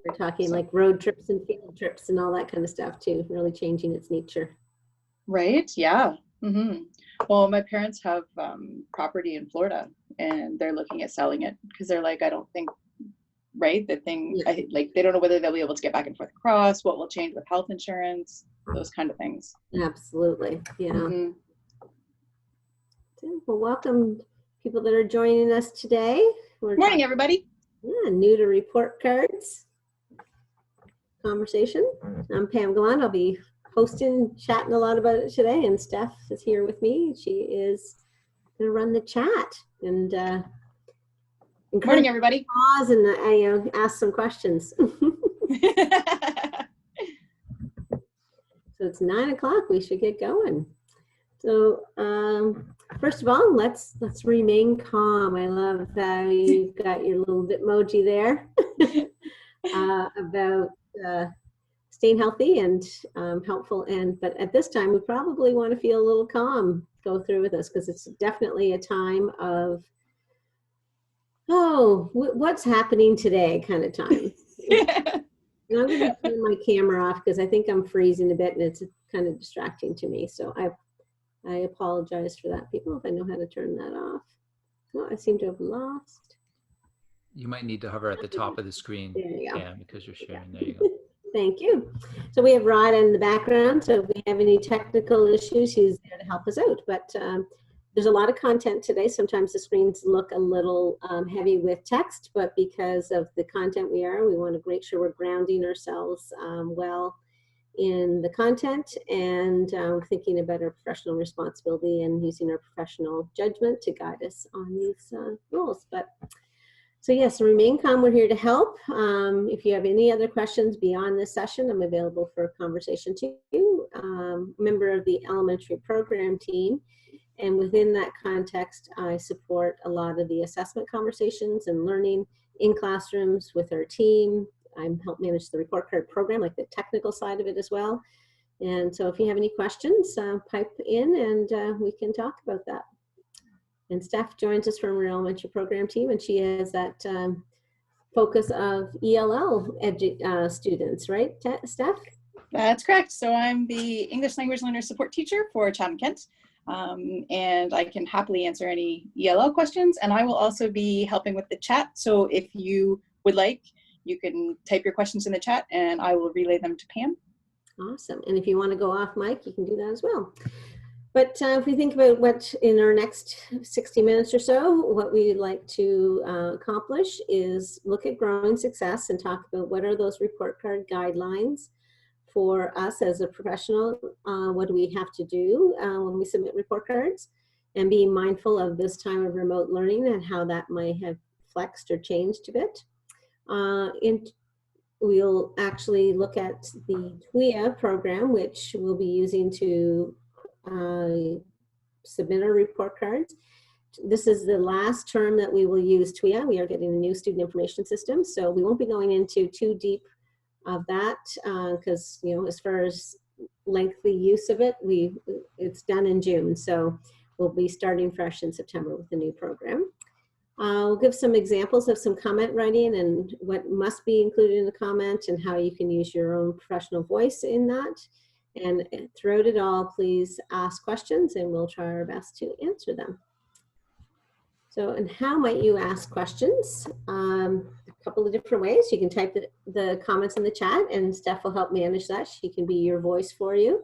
We're talking like road trips and field trips and all that kind of stuff too, really changing its nature. Right, yeah. Well, my parents have property in Florida, and they're looking at selling it because they're like, I don't think, right, the thing, like they don't know whether they'll be able to get back and forth across, what will change with health insurance, those kind of things. Absolutely, yeah. Well, welcome people that are joining us today. Good morning, everybody. Yeah, new to report cards conversation. I'm Pam Gallant. I'll be hosting, chatting a lot about it today, and Steph is here with me. She is going to run the chat and good morning, everybody. Pause and I ask some questions. So it's 9 o'clock. We should get going. So first of all, let's remain calm. I love how you've got your little Bitmoji there about staying healthy and helpful. But at this time, we probably want to feel a little calm. Go through with us because it's definitely a time of what's happening today kind of time. And I'm going to turn my camera off because I think I'm freezing a bit and it's kind of distracting to me. So I apologize for that, people, if I know how to turn that off. Oh, I seem to have lost. You might need to hover at the top of the screen. There you go. Yeah, because you're sharing. There you go. Thank you. So we have Rod in the background. So if we have any technical issues, he's there to help us out. But there's a lot of content today. Sometimes the screens look a little heavy with text, but because of the content we want to make sure we're grounding ourselves well in the content and thinking about our professional responsibility and using our professional judgment to guide us on these rules. But so yes, remain calm. We're here to help. If you have any other questions beyond this session, I'm available for a conversation too. Member of the elementary program team. And within that context, I support a lot of the assessment conversations and learning in classrooms with our team. I help manage the report card program, like the technical side of it as well. And so if you have any questions, pipe in and we can talk about that. And Steph joins us from our elementary program team, and she has that focus of ELL students, right, Steph? That's correct. So I'm the English language learner support teacher for Chatham-Kent. And I can happily answer any ELL questions, and I will also be helping with the chat. So if you would like, you can type your questions in the chat and I will relay them to Pam. Awesome. And if you want to go off mic, you can do that as well. But if we think about what in our next 60 minutes or so, what we'd like to accomplish is look at growing success and talk about what are those report card guidelines for us as a professional. What do we have to do when we submit report cards, and being mindful of this time of remote learning and how that might have flexed or changed a bit. We'll actually look at the TWEA program, which we'll be using to submit our report cards. This is the last term that we will use TWEA. We are getting a new student information system, so we won't be going into too deep of that because as far as lengthy use of it, it's done in June, so we'll be starting fresh in September with the new program. We'll give some examples of some comment writing and what must be included in the comment and how you can use your own professional voice in that. And throughout it all, please ask questions and we'll try our best to answer them. So, and how might you ask questions? A couple of different ways. You can type the comments in the chat and Steph will help manage that. She can be your voice for you.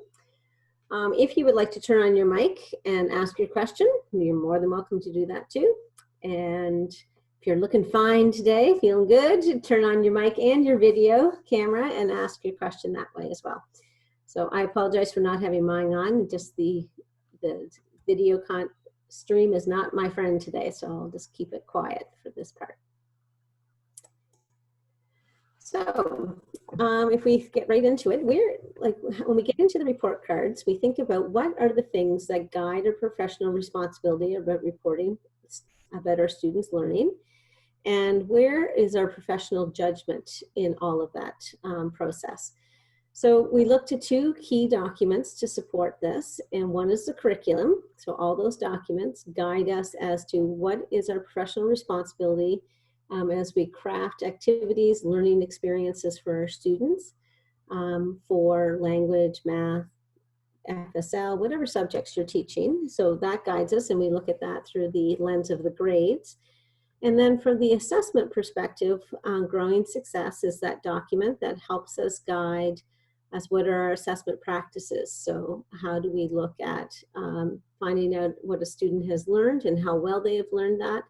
If you would like to turn on your mic and ask your question, you're more than welcome to do that too. And if you're looking fine today, feeling good, turn on your mic and your video camera and ask your question that way as well. So I apologize for not having mine on. Just the video stream is not my friend today, so I'll just keep it quiet for this part. So if we get right into it, when we get into the report cards, we think about what are the things that guide our professional responsibility about reporting about our students' learning, and where is our professional judgment in all of that process. So we look to two key documents to support this, and one is the curriculum. So all those documents guide us as to what is our professional responsibility as we craft activities, learning experiences for our students for language, math, FSL, whatever subjects you're teaching. So that guides us, and we look at that through the lens of the grades. And then from the assessment perspective, Growing Success is that document that helps us guide us what are our assessment practices. So how do we look at finding out what a student has learned and how well they have learned that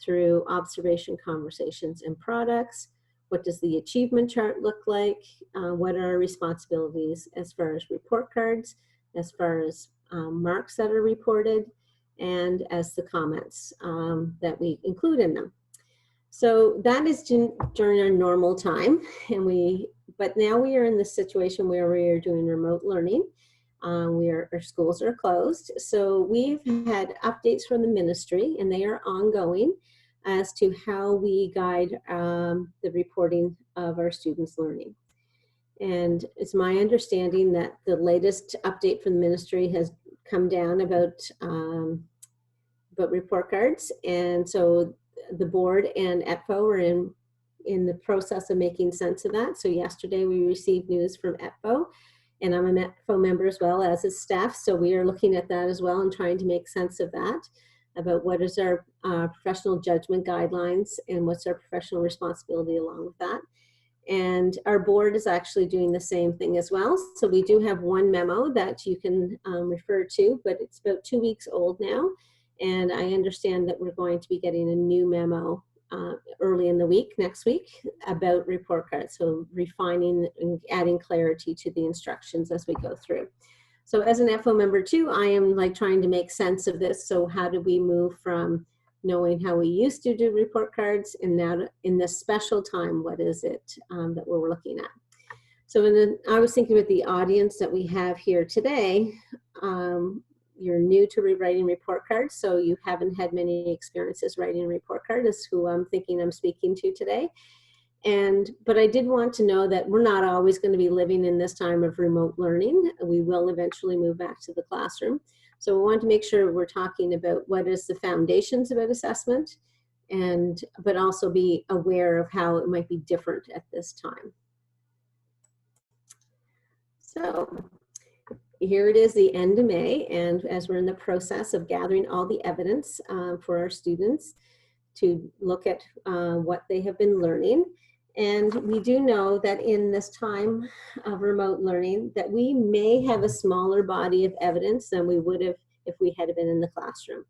through observation, conversations, and products. What does the achievement chart look like? What are our responsibilities as far as report cards, as far as marks that are reported, and as the comments that we include in them. So that is during our normal time, but now we are in this situation where we are doing remote learning. Our schools are closed. So we've had updates from the ministry, and they are ongoing as to how we guide the reporting of our students' learning. And it's my understanding that the latest update from the ministry has come down about report cards. And so the board and ETFO are in the process of making sense of that. So yesterday we received news from ETFO, and I'm an ETFO member as well as his staff. So we are looking at that as well and trying to make sense of that, about what is our professional judgment guidelines and what's our professional responsibility along with that. And our board is actually doing the same thing as well. So we do have one memo that you can refer to, but it's about 2 weeks old now. And I understand that we're going to be getting a new memo early in the week, next week, about report cards. So refining and adding clarity to the instructions as we go through. So as an FO member too, I am like trying to make sense of this. So how do we move from knowing how we used to do report cards and now in this special time, what is it that we're looking at? So I was thinking with the audience that we have here today, you're new to rewriting report cards, so you haven't had many experiences writing a report card, is who I'm thinking I'm speaking to today. But I did want to know that we're not always going to be living in this time of remote learning. We will eventually move back to the classroom. So we want to make sure we're talking about what is the foundations about assessment, but also be aware of how it might be different at this time. So here it is, the end of May, and as we're in the process of gathering all the evidence for our students to look at what they have been learning. And we do know that in this time of remote learning that we may have a smaller body of evidence than we would have if we had been in the classroom.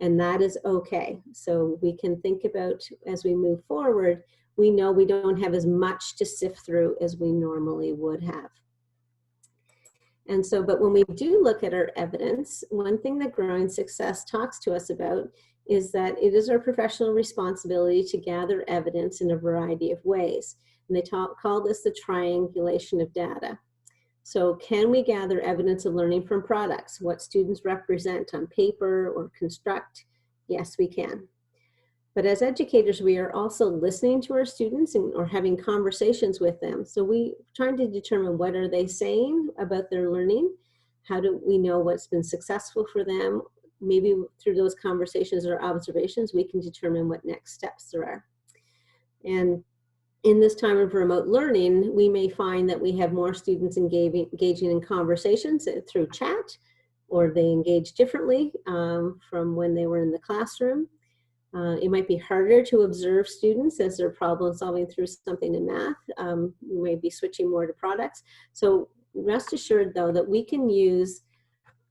And that is okay. So we can think about, as we move forward, we know we don't have as much to sift through as we normally would have. And so, but when we do look at our evidence, one thing that Growing Success talks to us about is that it is our professional responsibility to gather evidence in a variety of ways. And they call this the triangulation of data. So can we gather evidence of learning from products, what students represent on paper or construct? Yes, we can. But as educators, we are also listening to our students or having conversations with them. So we trying to determine what are they saying about their learning? How do we know what's been successful for them? Maybe through those conversations or observations, we can determine what next steps there are. And in this time of remote learning, we may find that we have more students engaging in conversations through chat, or they engage differently from when they were in the classroom. It might be harder to observe students as they're problem solving through something in math. We may be switching more to products. So rest assured though that we can use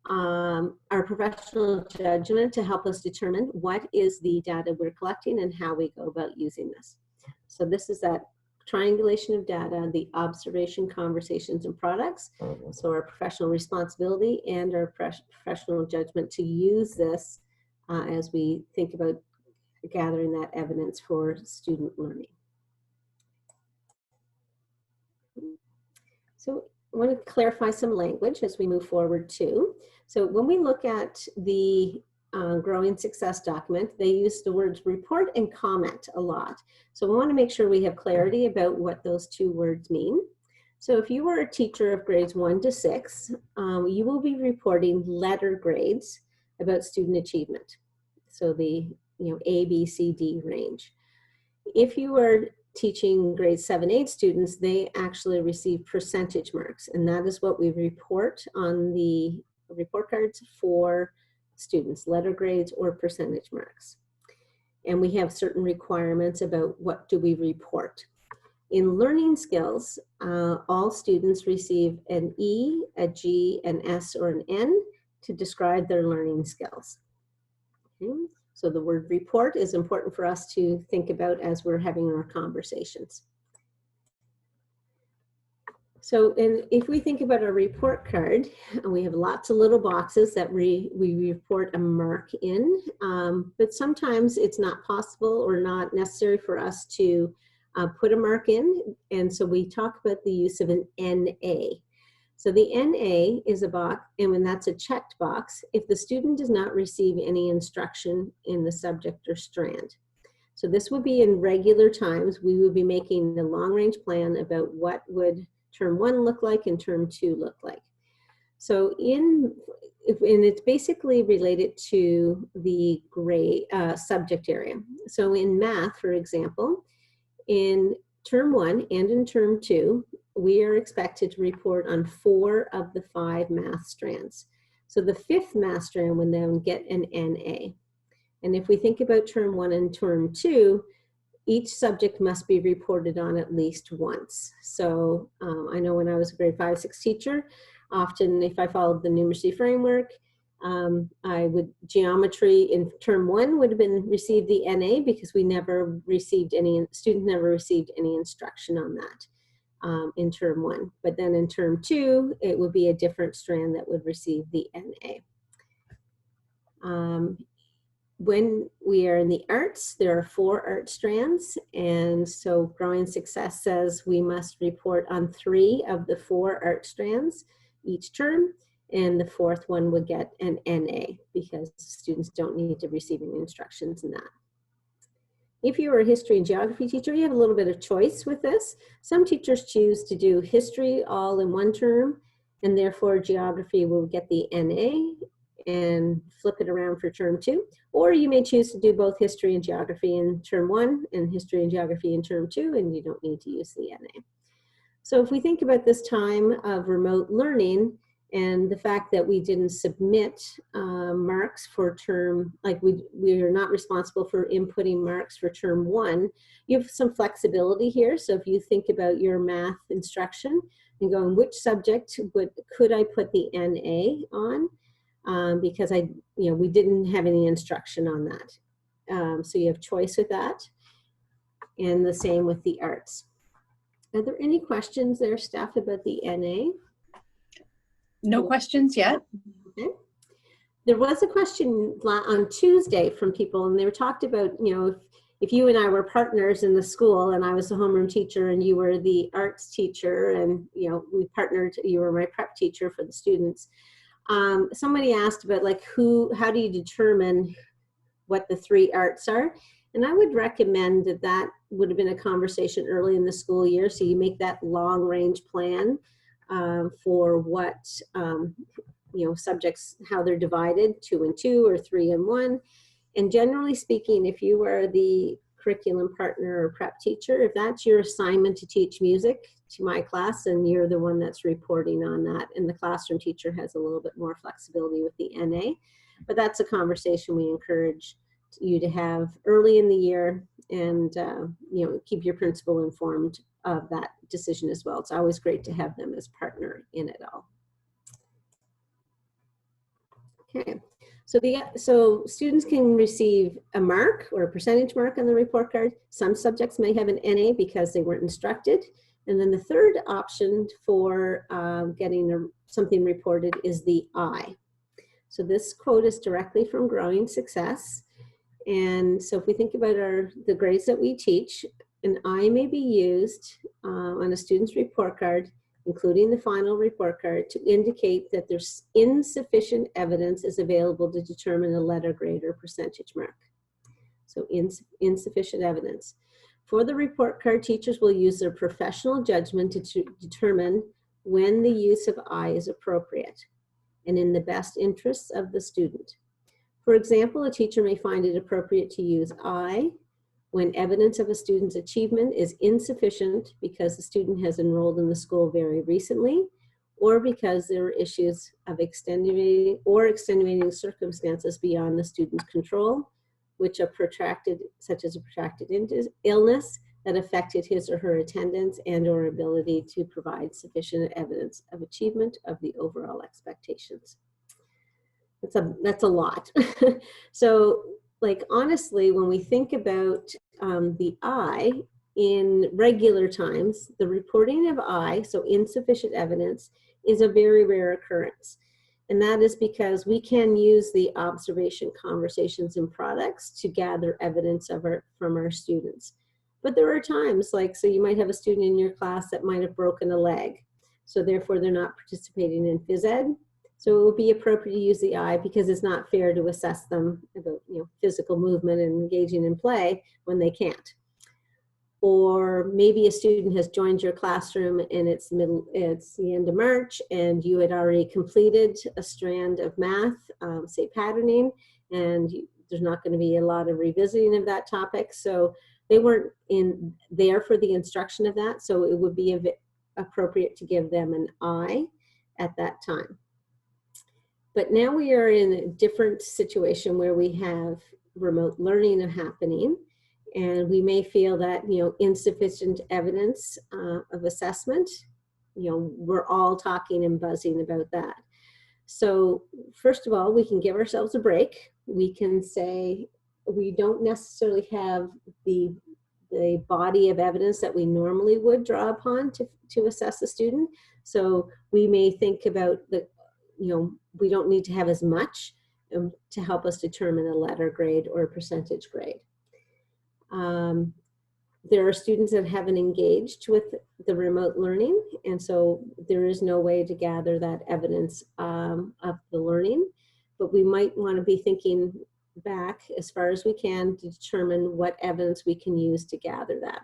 our professional judgment to help us determine what is the data we're collecting and how we go about using this. So this is that triangulation of data, the observation, conversations, and products. So our professional responsibility and our professional judgment to use this as we think about gathering that evidence for student learning. So I want to clarify some language as we move forward too. So when we look at the Growing Success document, they use the words report and comment a lot. So we want to make sure we have clarity about what those two words mean. So if you were a teacher of grades 1 to 6, you will be reporting letter grades about student achievement. So the A, B, C, D range. If you are teaching grade 7, 8 students, they actually receive percentage marks, and that is what we report on the report cards for students, letter grades or percentage marks. And we have certain requirements about what do we report. In learning skills, all students receive an E, a G, an S, or an N to describe their learning skills. Okay. So the word report is important for us to think about as we're having our conversations. So if we think about our report card, we have lots of little boxes that we report a mark in, but sometimes it's not possible or not necessary for us to put a mark in, and so we talk about the use of an NA. So the NA is a box, and when that's a checked box, if the student does not receive any instruction in the subject or strand. So this would be in regular times, we would be making a long-range plan about what would term 1 look like and term 2 look like. So and it's basically related to the grade subject area. So in math, for example, in term 1 and in term 2, we are expected to report on 4 of the 5 math strands. So the 5th math strand would then get an NA. And if we think about term 1 and term 2, each subject must be reported on at least once. So I know when I was a grade 5, 6 teacher, often if I followed the numeracy framework, geometry in term 1 would have been received the NA because we never received students never received any instruction on that in term 1. But then in term 2, it would be a different strand that would receive the NA. When we are in the arts, there are 4 art strands, and so Growing Success says we must report on 3 of the 4 art strands each term, and the 4th one would get an NA because students don't need to receive any instructions in that. If you are a history and geography teacher, you have a little bit of choice with this. Some teachers choose to do history all in one term, and therefore geography will get the NA and flip it around for term 2. Or you may choose to do both history and geography in term 1 and history and geography in term 2, and you don't need to use the NA. So if we think about this time of remote learning and the fact that we didn't submit marks for term, like we are not responsible for inputting marks for term 1, you have some flexibility here. So if you think about your math instruction and going, which subject could I put the NA on? Because we didn't have any instruction on that. So you have choice with that, and the same with the arts. Are there any questions there, Steph, about the NA? No questions yet. Okay. There was a question on Tuesday from people, and they were talked about, if you and I were partners in the school and I was the homeroom teacher and you were the arts teacher and, we partnered, you were my prep teacher for the students. Somebody asked about how do you determine what the 3 arts are? And I would recommend that would have been a conversation early in the school year. So you make that long range plan for what, subjects, how they're divided, 2 and 2 or 3 and 1. And generally speaking, if you are the curriculum partner or prep teacher, if that's your assignment to teach music to my class, and you're the one that's reporting on that, and the classroom teacher has a little bit more flexibility with the NA. But that's a conversation we encourage you to have early in the year, and keep your principal informed of that decision as well. It's always great to have them as partner in it all. Okay, so students can receive a mark or a percentage mark on the report card. Some subjects may have an NA because they weren't instructed. And then the third option for getting something reported is the I. So this quote is directly from Growing Success. And so if we think about the grades that we teach, an I may be used on a student's report card, including the final report card, to indicate that there's insufficient evidence is available to determine a letter grade or percentage mark. So insufficient evidence. For the report card, teachers will use their professional judgment to determine when the use of I is appropriate and in the best interests of the student. For example, a teacher may find it appropriate to use I when evidence of a student's achievement is insufficient because the student has enrolled in the school very recently, or because there are issues of extenuating circumstances beyond the student's control, which are protracted, such as a protracted illness that affected his or her attendance and or ability to provide sufficient evidence of achievement of the overall expectations. That's a lot. So, like, honestly, when we think about the I in regular times, the reporting of I, so insufficient evidence, is a very rare occurrence. And that is because we can use the observation, conversations, and products to gather evidence from our students. But there are times, like, so you might have a student in your class that might have broken a leg. So therefore, they're not participating in phys ed. So it would be appropriate to use the I, because it's not fair to assess them about, physical movement and engaging in play when they can't. Or maybe a student has joined your classroom and it's the end of March, and you had already completed a strand of math, say patterning, and there's not going to be a lot of revisiting of that topic. So they weren't there for the instruction of that. So it would be appropriate to give them an I at that time. But now we are in a different situation where we have remote learning happening, and we may feel that, insufficient evidence of assessment, we're all talking and buzzing about that. So first of all, we can give ourselves a break. We can say we don't necessarily have the body of evidence that we normally would draw upon to assess a student. So we may think about we don't need to have as much to help us determine a letter grade or a percentage grade. There are students that haven't engaged with the remote learning, and so there is no way to gather that evidence of the learning, but we might want to be thinking back as far as we can to determine what evidence we can use to gather that.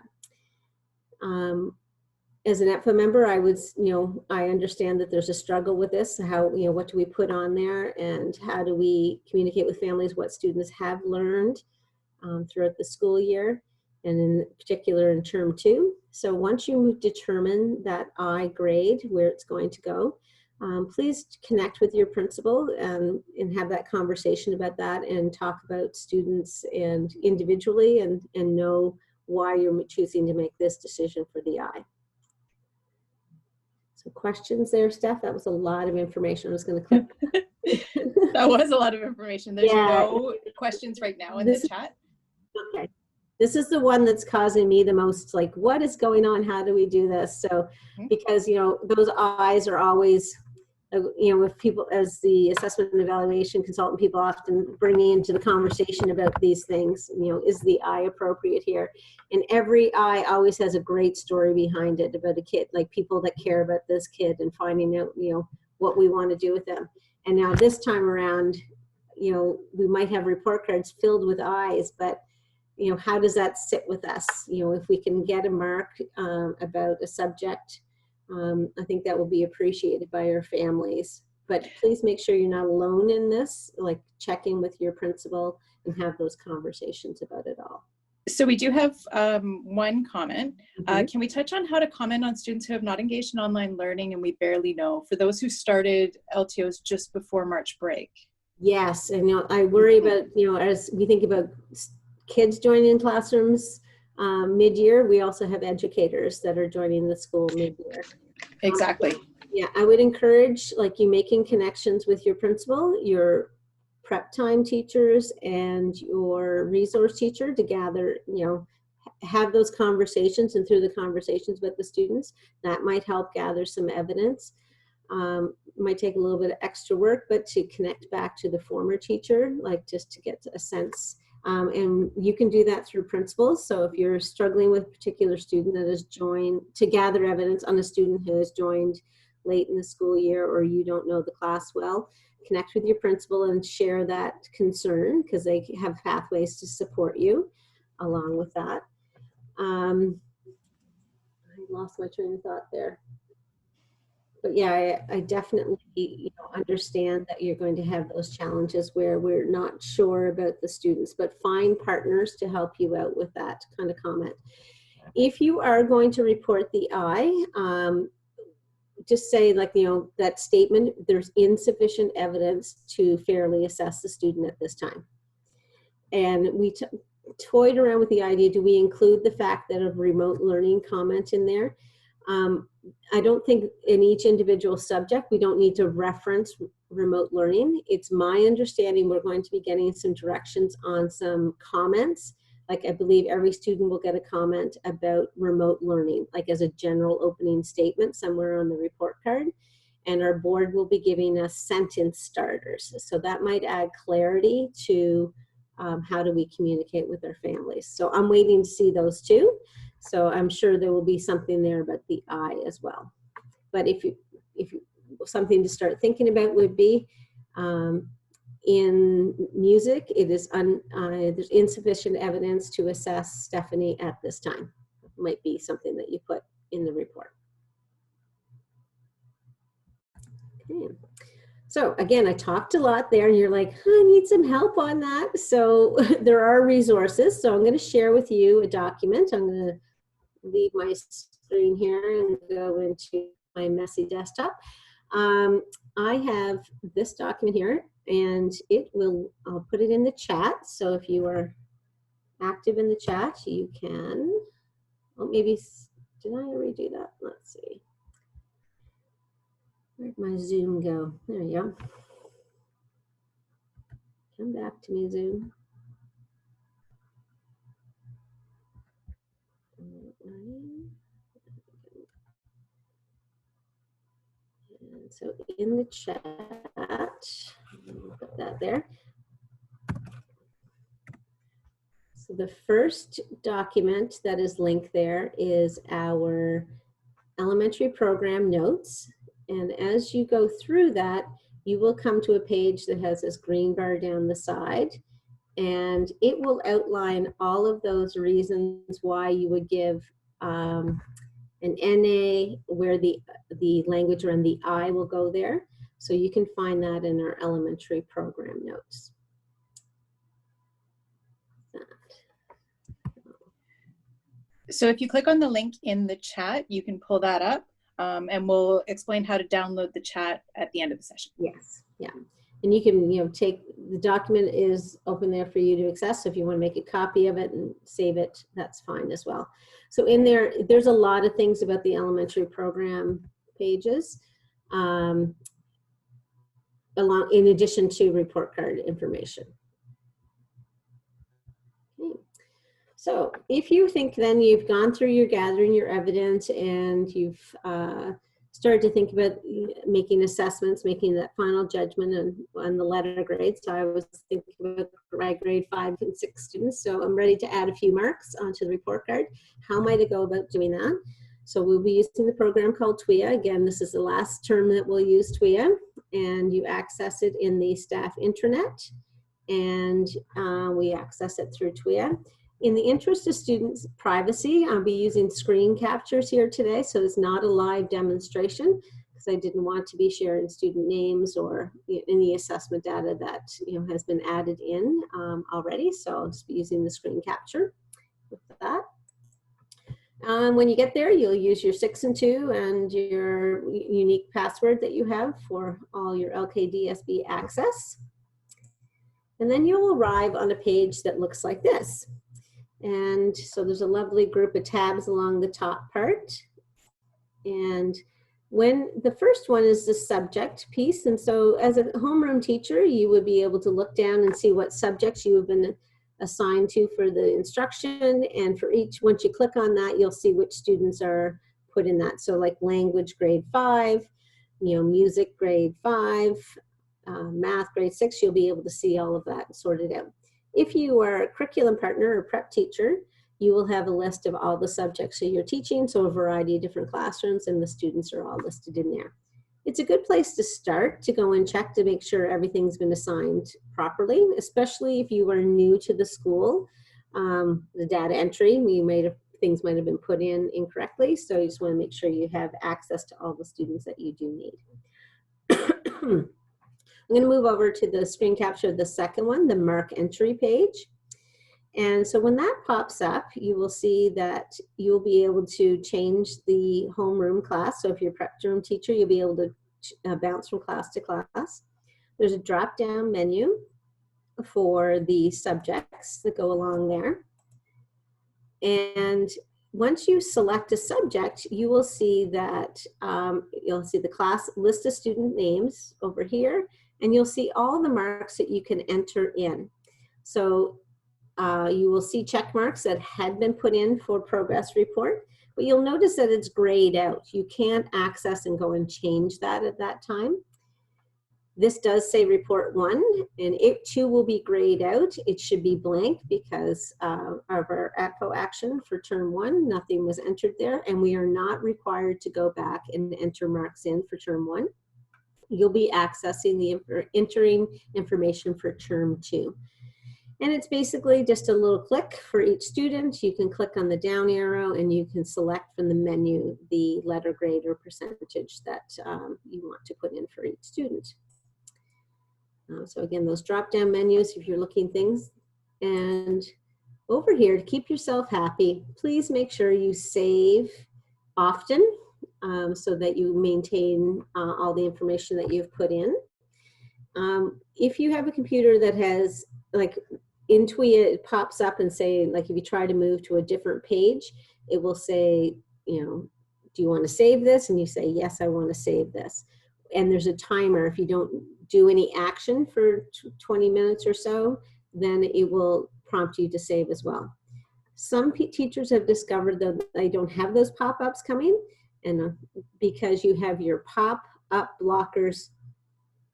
As an EPFA member, I would, I understand that there's a struggle with this. How, what do we put on there, and how do we communicate with families what students have learned throughout the school year, and in particular in term 2. So once you determine that I grade, where it's going to go, please connect with your principal and have that conversation about that, and talk about students and individually, and know why you're choosing to make this decision for the I. So questions there, Steph? That was a lot of information. I was going to click. That was a lot of information. There's no questions right now in the chat. Okay. This is the one that's causing me the most, like, what is going on? How do we do this? So, because, those eyes are always, with people as the assessment and evaluation consultant, people often bring me into the conversation about these things. Is the I appropriate here? And every I always has a great story behind it about a kid, like people that care about this kid and finding out, what we want to do with them. And now this time around, we might have report cards filled with I's, but how does that sit with us? If we can get a mark about a subject, I think that will be appreciated by our families. But please make sure you're not alone in this, like checking with your principal and have those conversations about it all. So we do have one comment. Can we touch on how to comment on students who have not engaged in online learning and we barely know, for those who started LTOs just before March break? Yes, and I worry about, as we think about kids joining classrooms mid-year, we also have educators that are joining the school mid-year. Exactly. Yeah, I would encourage, like, you making connections with your principal, your prep time teachers, and your resource teacher to gather, have those conversations, and through the conversations with the students, that might help gather some evidence. It might take a little bit of extra work, but to connect back to the former teacher, like just to get a sense. And you can do that through principals. So if you're struggling with a particular student that has joined, to gather evidence on a student who has joined late in the school year, or you don't know the class well, connect with your principal and share that concern, because they have pathways to support you along with that. I lost my train of thought there. But yeah, I definitely, you know, understand that you're going to have those challenges where we're not sure about the students, but find partners to help you out with that kind of comment. If you are going to report the I, just say, like, you know, that statement, there's insufficient evidence to fairly assess the student at this time. And we toyed around with the idea, do we include the fact that a remote learning comment in there? I don't think in each individual subject, we don't need to reference remote learning. It's my understanding we're going to be getting some directions on some comments. Like, I believe every student will get a comment about remote learning, like as a general opening statement somewhere on the report card. And our board will be giving us sentence starters. So that might add clarity to how do we communicate with our families. So I'm waiting to see those two. So I'm sure there will be something there about the I as well. But if you something to start thinking about would be, in music, it is there's insufficient evidence to assess Stephanie at this time. Might be something that you put in the report. Okay. So again, I talked a lot there, and you're like, I need some help on that. So there are resources. So I'm going to share with you a document. I'm going to leave my screen here and go into my messy desktop. I have this document here, and I'll put it in the chat. So if you are active in the chat, you can, well, maybe, did I already do that? Let's see. Where'd my Zoom go? There you go. Come back to me, Zoom. And so in the chat, put that there. So the first document that is linked there is our elementary program notes. And as you go through that, you will come to a page that has this green bar down the side, and it will outline all of those reasons why you would give an NA, where the language around the I will go there. So you can find that in our elementary program notes. So if you click on the link in the chat, you can pull that up, and we'll explain how to download the chat at the end of the session. Yes, yeah. And you can, you know, take, the document is open there for you to access. So if you want to make a copy of it and save it, that's fine as well. So in there, there's a lot of things about the elementary program pages, in addition to report card information. Okay. So if you think then you've gone through your gathering your evidence, and you've started to think about making assessments, making that final judgment on the letter grades. So I was thinking about my grade 5 and 6 students. So I'm ready to add a few marks onto the report card. How might I go about doing that? So we'll be using the program called TWEA. Again, this is the last term that we'll use TWEA, and you access it in the staff intranet, and we access it through TWEA. In the interest of students' privacy, I'll be using screen captures here today, so it's not a live demonstration, because I didn't want to be sharing student names or any assessment data that has been added in already. So I'll just be using the screen capture with that. When you get there, you'll use your 6 and 2 and your unique password that you have for all your LKDSB access. And then you'll arrive on a page that looks like this. And so there's a lovely group of tabs along the top part. And when the first one is the subject piece. And so as a homeroom teacher, you would be able to look down and see what subjects you have been assigned to for the instruction. And for each, once you click on that, you'll see which students are put in that. So like language grade 5, music grade 5, math grade 6, you'll be able to see all of that sorted out. If you are a curriculum partner or prep teacher, you will have a list of all the subjects that you're teaching, so a variety of different classrooms, and the students are all listed in there. It's a good place to start to go and check to make sure everything's been assigned properly, especially if you are new to the school. The data entry, you might have things might have been put in incorrectly. So you just want to make sure you have access to all the students that you do need. I'm going to move over to the screen capture of the second one, the mark entry page. And so when that pops up, you will see that you'll be able to change the homeroom class. So if you're a prep room teacher, you'll be able to bounce from class to class. There's a drop-down menu for the subjects that go along there. And once you select a subject, you will see that you'll see the class list of student names over here, and you'll see all the marks that you can enter in. So you will see check marks that had been put in for progress report, but you'll notice that it's grayed out. You can't access and go and change that at that time. This does say report 1, and it too will be grayed out. It should be blank because of our APO action for term 1, nothing was entered there, and we are not required to go back and enter marks in for term 1. You'll be accessing the entering information for term 2. And it's basically just a little click for each student. You can click on the down arrow and you can select from the menu the letter grade or percentage that you want to put in for each student. So again, those drop-down menus, if you're looking things. And over here, to keep yourself happy, please make sure you save often so that you maintain all the information that you've put in. If you have a computer that has, like in TWEA, it pops up and say, like if you try to move to a different page, it will say, you know, do you want to save this? And you say, yes, I want to save this. And there's a timer. If you don't do any action for 20 minutes or so, then it will prompt you to save as well. Some teachers have discovered that they don't have those pop-ups coming, and because you have your pop-up blockers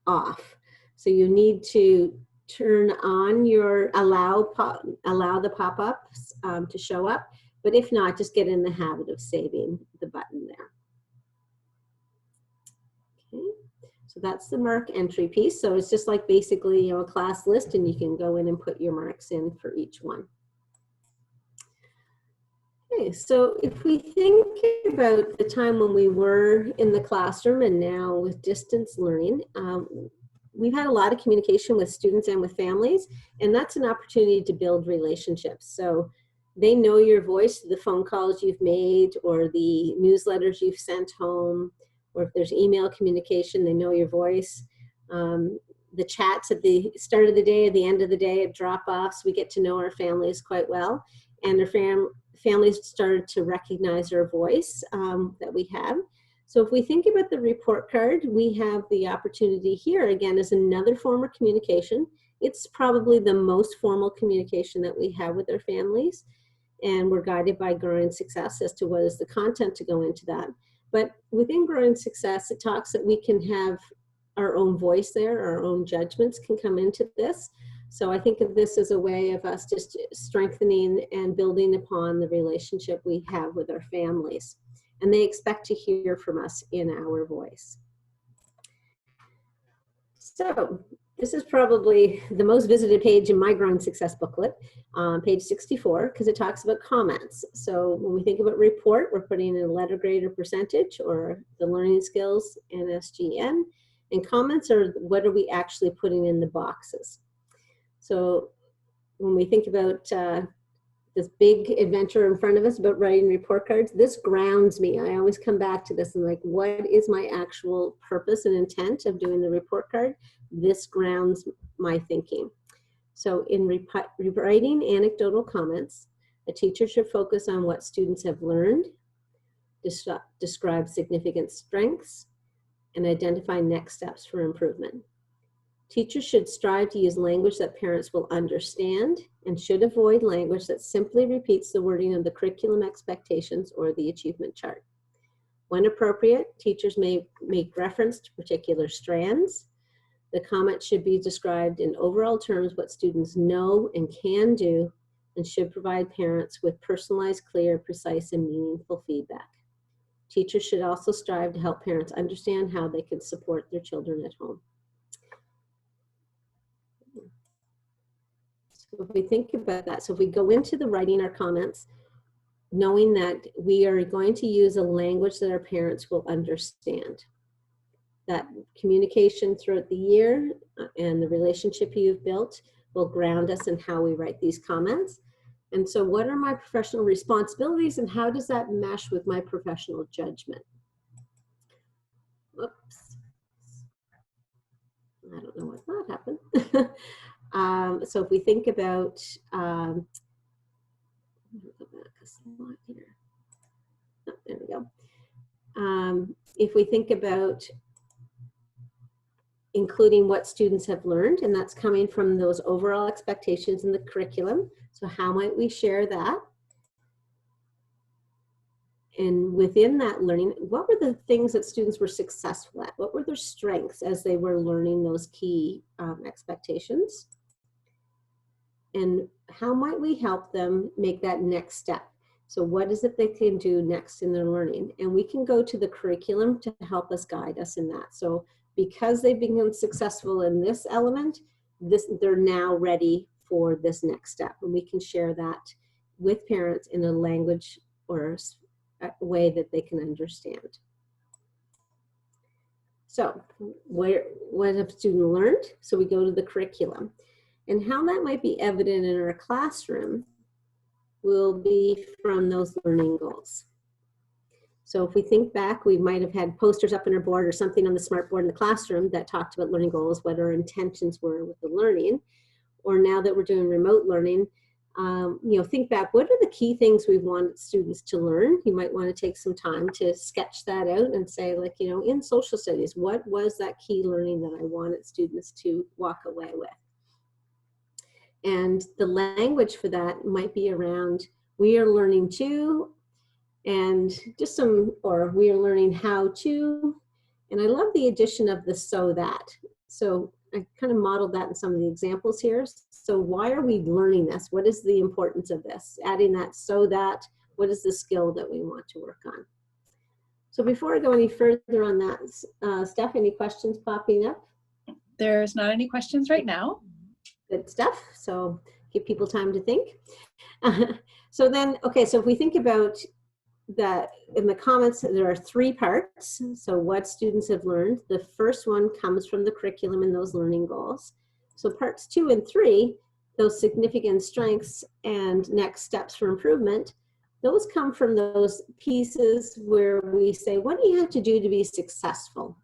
off. So you need to turn on your allow the pop-ups to show up, but if not, just get in the habit of saving the button there. Okay, so that's the mark entry piece. So it's just like basically, you know, a class list, and you can go in and put your marks in for each one. Okay, so if we think about the time when we were in the classroom and now with distance learning, we've had a lot of communication with students and with families, and that's an opportunity to build relationships. So they know your voice, the phone calls you've made or the newsletters you've sent home, or if there's email communication, they know your voice. The chats at the start of the day, at the end of the day, at drop-offs, we get to know our families quite well, and our families started to recognize our voice that we have. So if we think about the report card, we have the opportunity here, again, as another form of communication. It's probably the most formal communication that we have with our families, and we're guided by Growing Success as to what is the content to go into that. But within Growing Success, it talks that we can have our own voice there, our own judgments can come into this. So I think of this as a way of us just strengthening and building upon the relationship we have with our families. And they expect to hear from us in our voice. So this is probably the most visited page in my Growing Success booklet, page 64, because it talks about comments. So when we think about report, we're putting in a letter grade or percentage or the learning skills NSGN. And comments are what are we actually putting in the boxes. So when we think about this big adventure in front of us about writing report cards, this grounds me. I always come back to this and like, what is my actual purpose and intent of doing the report card? This grounds my thinking. So in writing anecdotal comments, a teacher should focus on what students have learned, describe significant strengths, and identify next steps for improvement. Teachers should strive to use language that parents will understand and should avoid language that simply repeats the wording of the curriculum expectations or the achievement chart. When appropriate, teachers may make reference to particular strands. The comment should be described in overall terms what students know and can do, and should provide parents with personalized, clear, precise, and meaningful feedback. Teachers should also strive to help parents understand how they can support their children at home. So if we think about that, so if we go into the writing our comments, knowing that we are going to use a language that our parents will understand. That communication throughout the year and the relationship you've built will ground us in how we write these comments. And so what are my professional responsibilities and how does that mesh with my professional judgment? Whoops. I don't know what that happened. So if we think about, go back a slide here. Oh, there we go. If we think about including what students have learned, and that's coming from those overall expectations in the curriculum. So how might we share that? And within that learning, what were the things that students were successful at? What were their strengths as they were learning those key expectations? And how might we help them make that next step? So what is it they can do next in their learning? And we can go to the curriculum to help us guide us in that. So because they've become successful in this element, they're now ready for this next step. And we can share that with parents in a language or a way that they can understand. So what have students learned? So we go to the curriculum. And how that might be evident in our classroom will be from those learning goals. So if we think back, we might have had posters up on our board or something on the smart board in the classroom that talked about learning goals, what our intentions were with the learning. Or now that we're doing remote learning, think back, what are the key things we want students to learn? You might want to take some time to sketch that out and say, like, in social studies, what was that key learning that I wanted students to walk away with? And the language for that might be around, we are learning to, and just or we are learning how to. And I love the addition of the so that. So I kind of modeled that in some of the examples here. So why are we learning this? What is the importance of this? Adding that so that, what is the skill that we want to work on? So before I go any further on that, Steph, any questions popping up? There's not any questions right now. Good stuff. So give people time to think. So then, okay, so if we think about that in the comments, there are 3 parts. So what students have learned. The first one comes from the curriculum and those learning goals. So parts 2 and 3, those significant strengths and next steps for improvement, those come from those pieces where we say, what do you have to do to be successful?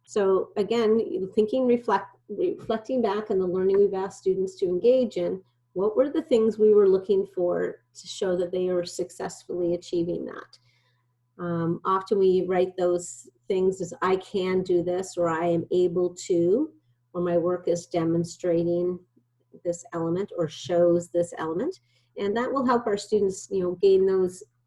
So again, reflecting back on the learning we've asked students to engage in, what were the things we were looking for to show that they were successfully achieving that? Often we write those things as I can do this, or I am able to, or my work is demonstrating this element or shows this element. And that will help our students, gain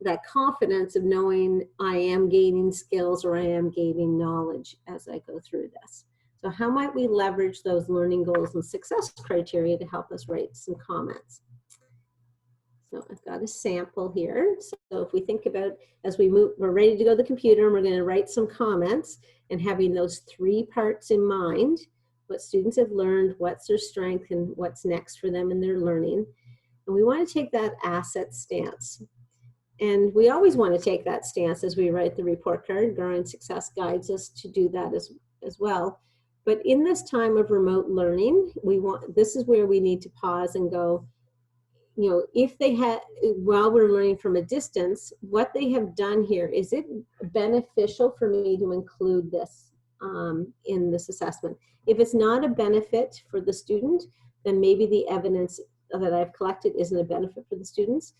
that confidence of knowing I am gaining skills or I am gaining knowledge as I go through this. So how might we leverage those learning goals and success criteria to help us write some comments? So I've got a sample here. So if we think about, as we move, we're ready to go to the computer and we're going to write some comments, and having those 3 parts in mind, what students have learned, what's their strength, and what's next for them in their learning. And we want to take that asset stance. And we always want to take that stance as we write the report card. Growing Success guides us to do that as well. But in this time of remote learning, this is where we need to pause and go, if they had, while we're learning from a distance, what they have done here, is it beneficial for me to include this in this assessment? If it's not a benefit for the student, then maybe the evidence that I've collected isn't a benefit for the students.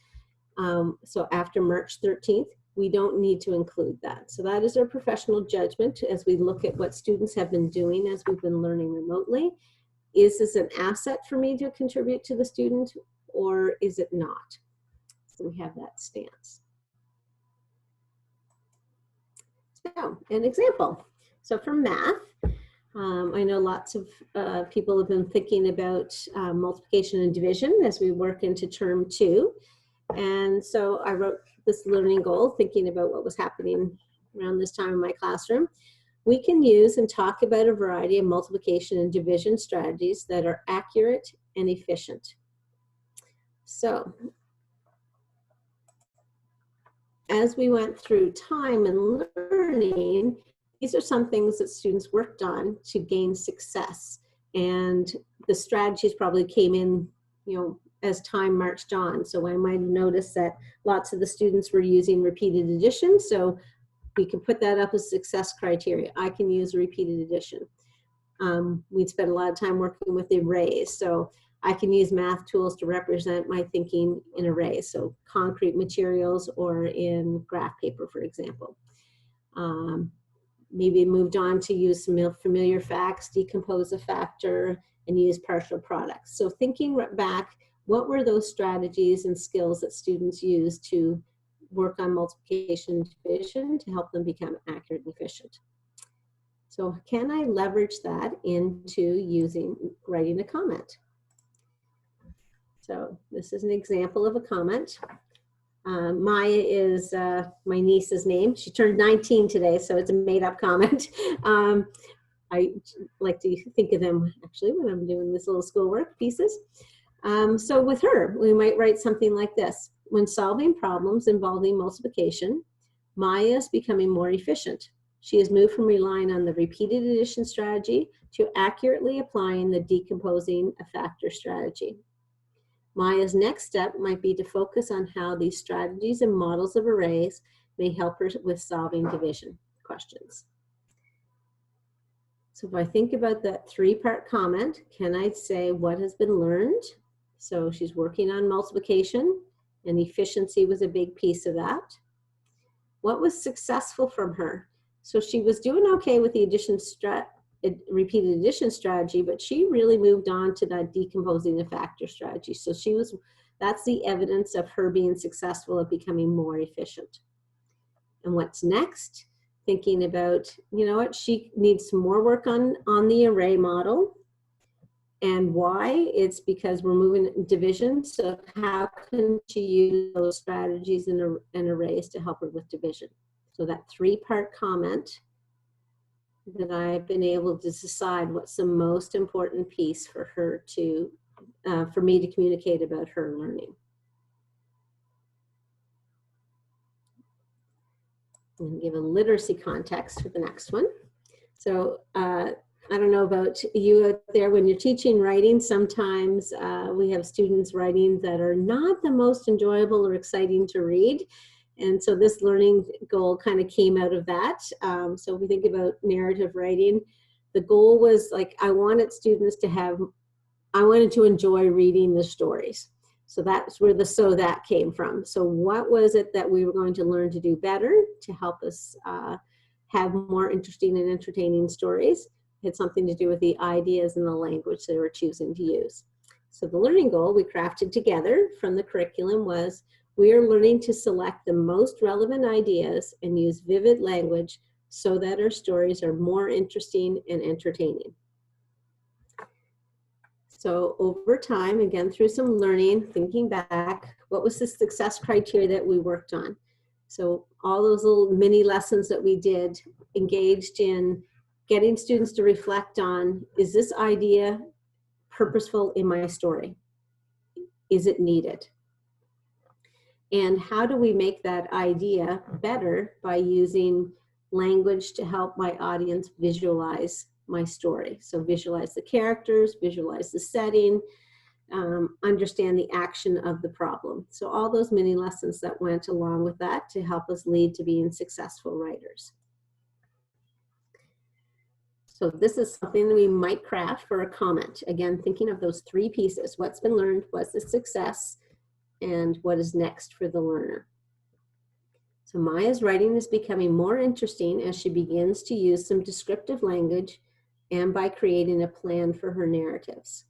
So after March 13th, we don't need to include that. So that is our professional judgment as we look at what students have been doing as we've been learning remotely. Is this an asset for me to contribute to the student, or is it not? So we have that stance. So an example. So for math, I know lots of people have been thinking about multiplication and division as we work into term 2. And so I wrote this learning goal thinking about what was happening around this time in my classroom. We can use and talk about a variety of multiplication and division strategies that are accurate and efficient. So as we went through time and learning, these are some things that students worked on to gain success. And the strategies probably came in, as time marched on. So I might have noticed that lots of the students were using repeated addition. So we can put that up as success criteria. I can use repeated addition. We'd spend a lot of time working with arrays. So I can use math tools to represent my thinking in arrays. So concrete materials or in graph paper, for example. Maybe moved on to use some familiar facts, decompose a factor, and use partial products. So thinking back, what were those strategies and skills that students used to work on multiplication and division to help them become accurate and efficient? So can I leverage that into writing a comment? So this is an example of a comment. Maya is my niece's name. She turned 19 today, so it's a made-up comment. I like to think of them actually when I'm doing this little schoolwork pieces. So with her, we might write something like this. When solving problems involving multiplication, Maya is becoming more efficient. She has moved from relying on the repeated addition strategy to accurately applying the decomposing a factor strategy. Maya's next step might be to focus on how these strategies and models of arrays may help her with solving division questions. So if I think about that three-part comment, can I say what has been learned? So she's working on multiplication, and efficiency was a big piece of that. What was successful from her? So she was doing okay with the repeated addition strategy, but she really moved on to that decomposing a factor strategy. So that's the evidence of her being successful at becoming more efficient. And what's next? Thinking about, she needs some more work on the array model. And why? It's because we're moving division. So how can she use those strategies and arrays to help her with division? So that three-part comment that I've been able to decide what's the most important piece for her for me to communicate about her learning. I'm going to give a literacy context for the next one. So I don't know about you out there, when you're teaching writing, sometimes we have students writing that are not the most enjoyable or exciting to read. And so this learning goal kind of came out of that. So if we think about narrative writing, the goal was I wanted students to enjoy reading the stories. So that's where the that came from. So what was it that we were going to learn to do better to help us have more interesting and entertaining stories? It had something to do with the ideas and the language they were choosing to use. So the learning goal we crafted together from the curriculum was, we are learning to select the most relevant ideas and use vivid language so that our stories are more interesting and entertaining. So over time, again, through some learning, thinking back, what was the success criteria that we worked on? So all those little mini lessons that we did engaged in getting students to reflect on, is this idea purposeful in my story? Is it needed? And how do we make that idea better by using language to help my audience visualize my story? So visualize the characters, visualize the setting, understand the action of the problem. So all those mini lessons that went along with that to help us lead to being successful writers. So this is something that we might craft for a comment. Again, thinking of those three pieces: what's been learned, what's the success, and what is next for the learner. So Maya's writing is becoming more interesting as she begins to use some descriptive language and by creating a plan for her narratives.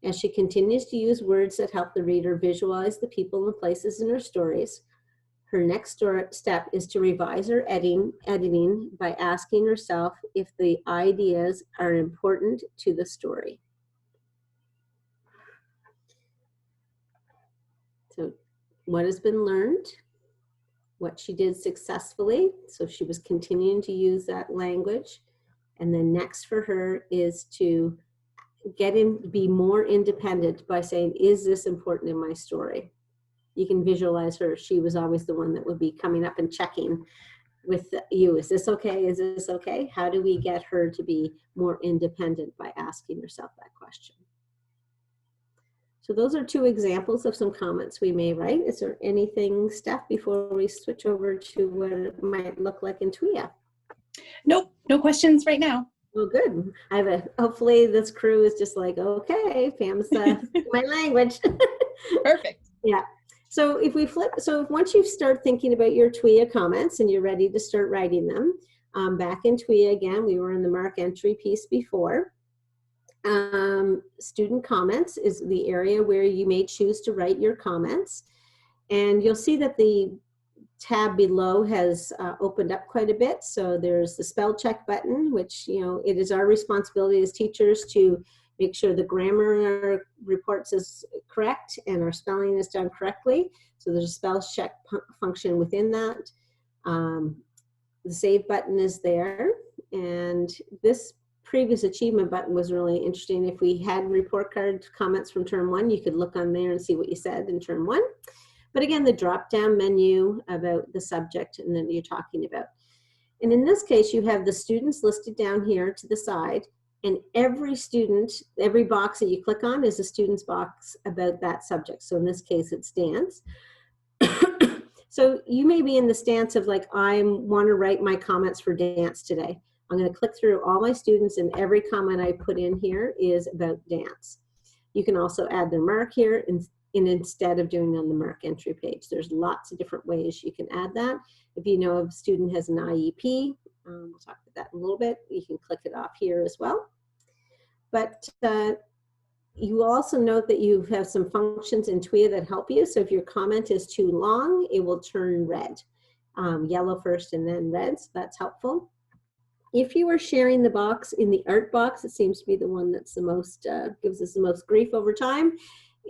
As she continues to use words that help the reader visualize the people and places in her stories, her next step is to revise her editing by asking herself if the ideas are important to the story. So what has been learned, what she did successfully, so she was continuing to use that language. And then next for her is to be more independent by saying, is this important in my story? you can visualize her. She was always the one that would be coming up and checking with you. Is this okay? Is this okay? How do we get her to be more independent by asking herself that question? So those are two examples of some comments we may write. Is there anything, Steph, before we switch over to what it might look like in TWEA? Nope, no questions right now. Well, good. Hopefully this crew is just like, okay, Pam's my language. Perfect. Yeah. So if we flip, so once you start thinking about your TWEA comments and you're ready to start writing them, back in TWEA again, we were in the mark entry piece before. Student comments is the area where you may choose to write your comments. And you'll see that the tab below has opened up quite a bit. So there's the spell check button, which, you know, it is our responsibility as teachers to make sure the grammar in our reports is correct and our spelling is done correctly. So there's a spell check function within that. The save button is there. And this previous achievement button was really interesting. If we had report card comments from term 1, you could look on there and see what you said in term 1. But again, the drop-down menu about the subject and then you're talking about. And in this case, you have the students listed down here to the side, and every student, every box that you click on is a student's box about that subject. So in this case, it's dance. So you may be in the stance of like, I want to write my comments for dance today. I'm going to click through all my students, and every comment I put in here is about dance. You can also add their mark here and instead of doing it on the mark entry page. There's lots of different ways you can add that. If you know a student has an IEP, we'll talk about that in a little bit. You can click it off here as well. But you will also note that you have some functions in TWEA that help you. So if your comment is too long, it will turn red. Yellow first and then red, so that's helpful. If you are sharing the box in the art box, it seems to be the one that's the most, gives us the most grief over time,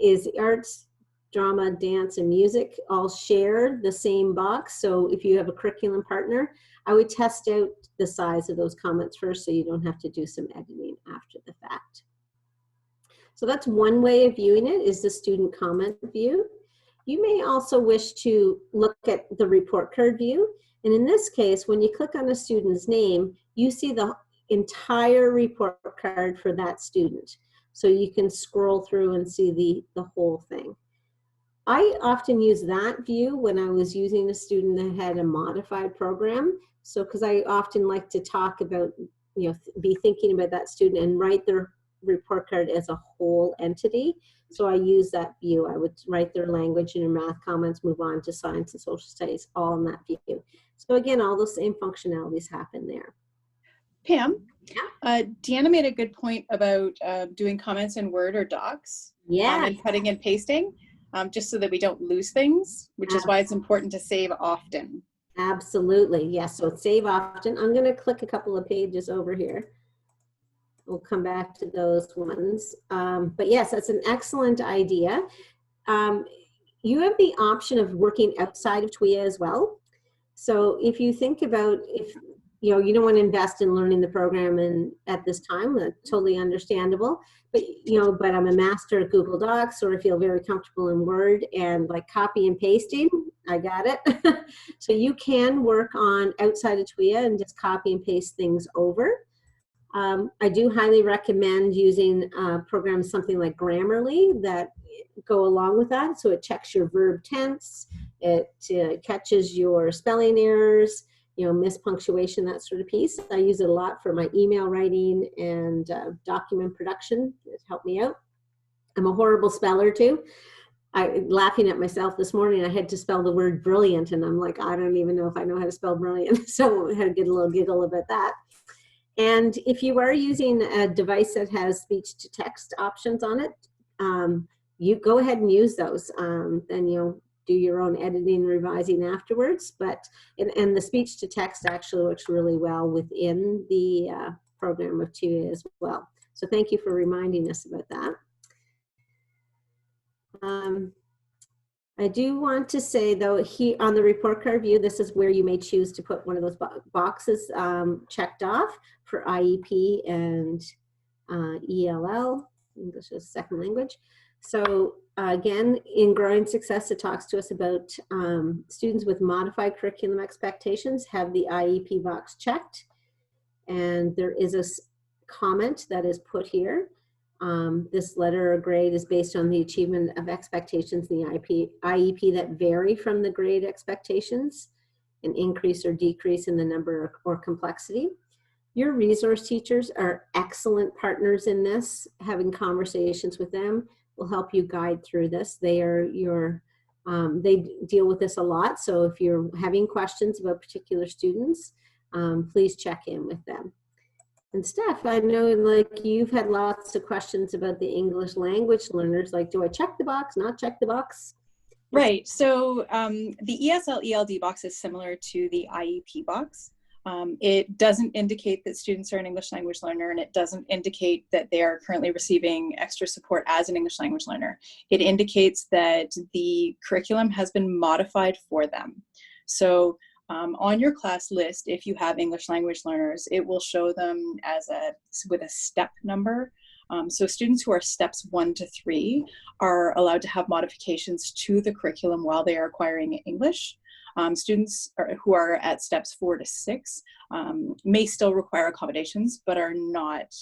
is the arts, drama, dance, and music all share the same box. So if you have a curriculum partner, I would test out the size of those comments first so you don't have to do some editing after the fact. So that's one way of viewing it, is the student comment view. You may also wish to look at the report card view. And in this case, when you click on a student's name, you see the entire report card for that student. So you can scroll through and see the whole thing. I often use that view when I was using a student that had a modified program. So because I often like to talk about, you know, be thinking about that student and write their report card as a whole entity. So I use that view. I would write their language and their math comments, move on to science and social studies, all in that view. So again, all the same functionalities happen there. Pam, Deanna made a good point about doing comments in Word or Docs. Yeah. And cutting and pasting, just so that we don't lose things, which is why it's important to save often. Absolutely, yes. So save often. I'm going to click a couple of pages over here. We'll come back to those ones. But yes, that's an excellent idea. You have the option of working outside of TWEA as well. So if you think about, if you know, you don't want to invest in learning the program and at this time, that's totally understandable. But you know, but I'm a master at Google Docs, or I feel very comfortable in Word and like copy and pasting, I got it. So you can work on outside of TWEA and just copy and paste things over. I do highly recommend using programs something like Grammarly that go along with that. So it checks your verb tense, it catches your spelling errors, you know, mispunctuation, that sort of piece. I use it a lot for my email writing and document production. It helped me out. I'm a horrible speller too. Laughing at myself this morning, I had to spell the word brilliant, and I'm like, I don't even know if I know how to spell brilliant. So I had to get a little giggle about that. And if you are using a device that has speech to text options on it, you go ahead and use those. Then you'll do your own editing, revising afterwards. But and the speech to text actually works really well within the program of TWEA as well. So thank you for reminding us about that. I do want to say, though, here on the report card view, this is where you may choose to put one of those boxes checked off for IEP and ELL, English as a second language. So again, in Growing Success, it talks to us about students with modified curriculum expectations have the IEP box checked. And there is a comment that is put here. This letter or grade is based on the achievement of expectations in the IEP that vary from the grade expectations, an increase or decrease in the number or complexity. Your resource teachers are excellent partners in this. Having conversations with them will help you guide through this. They are your, they deal with this a lot. So if you're having questions about particular students, please check in with them. And Steph, I know like you've had lots of questions about the English language learners, like do I check the box, not check the box? Right, so the ESL-ELD box is similar to the IEP box. It doesn't indicate that students are an English language learner, and it doesn't indicate that they are currently receiving extra support as an English language learner. It indicates that the curriculum has been modified for them. So on your class list, if you have English language learners, it will show them as with a step number. So students who are steps 1 to 3 are allowed to have modifications to the curriculum while they are acquiring English. Students who are at steps 4 to 6 may still require accommodations, but are not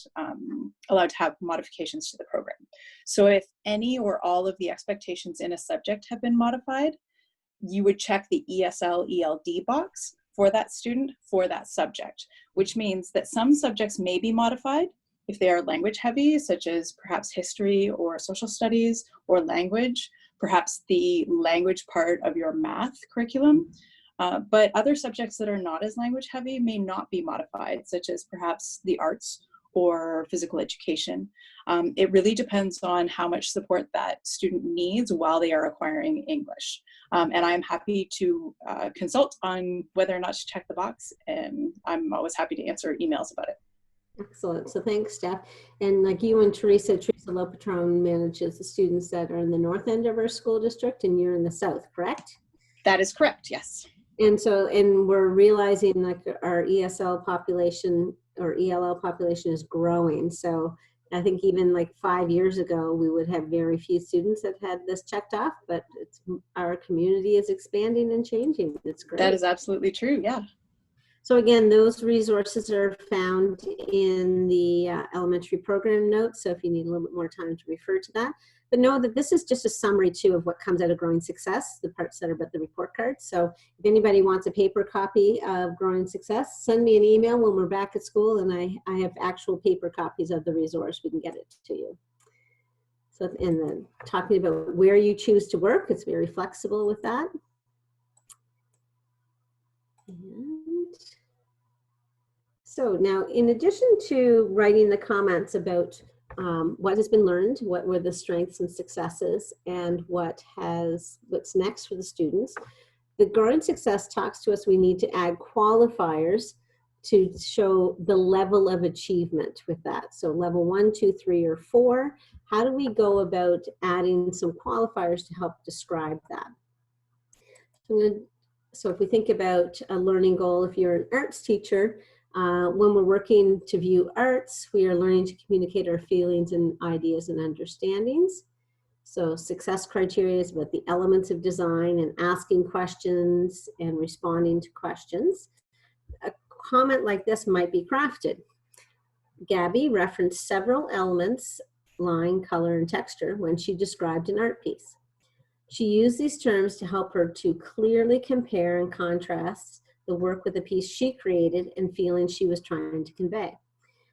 allowed to have modifications to the program. So if any or all of the expectations in a subject have been modified, you would check the ESL-ELD box for that student for that subject, which means that some subjects may be modified if they are language heavy, such as perhaps history or social studies or language, perhaps the language part of your math curriculum. But other subjects that are not as language heavy may not be modified, such as perhaps the arts or physical education. It really depends on how much support that student needs while they are acquiring English. And I'm happy to consult on whether or not to check the box, and I'm always happy to answer emails about it. Excellent. So thanks, Steph. And like you and Teresa Lopatron manages the students that are in the north end of our school district, and you're in the south, correct? That is correct, yes. And so, and we're realizing like our ESL population or ELL population is growing. So I think even like 5 years ago, we would have very few students that had this checked off, but our community is expanding and changing. It's great. That is absolutely true, yeah. So again, those resources are found in the elementary program notes. So if you need a little bit more time to refer to that, but know that this is just a summary too of what comes out of Growing Success, the parts that are about the report cards. So if anybody wants a paper copy of Growing Success, send me an email when we're back at school, and I have actual paper copies of the resource. We can get it to you. So, and then talking about where you choose to work, it's very flexible with that. And so now, in addition to writing the comments about what has been learned, what were the strengths and successes, and what's next for the students, the Growing Success talks to us, we need to add qualifiers to show the level of achievement with that. So level 1, 2, 3, or 4, how do we go about adding some qualifiers to help describe that? So if we think about a learning goal, if you're an arts teacher, when we're working to view arts, we are learning to communicate our feelings and ideas and understandings. So success criteria is about the elements of design and asking questions and responding to questions. A comment like this might be crafted. Gabby referenced several elements, line, color, and texture when she described an art piece. She used these terms to help her to clearly compare and contrast the work with the piece she created and feelings she was trying to convey.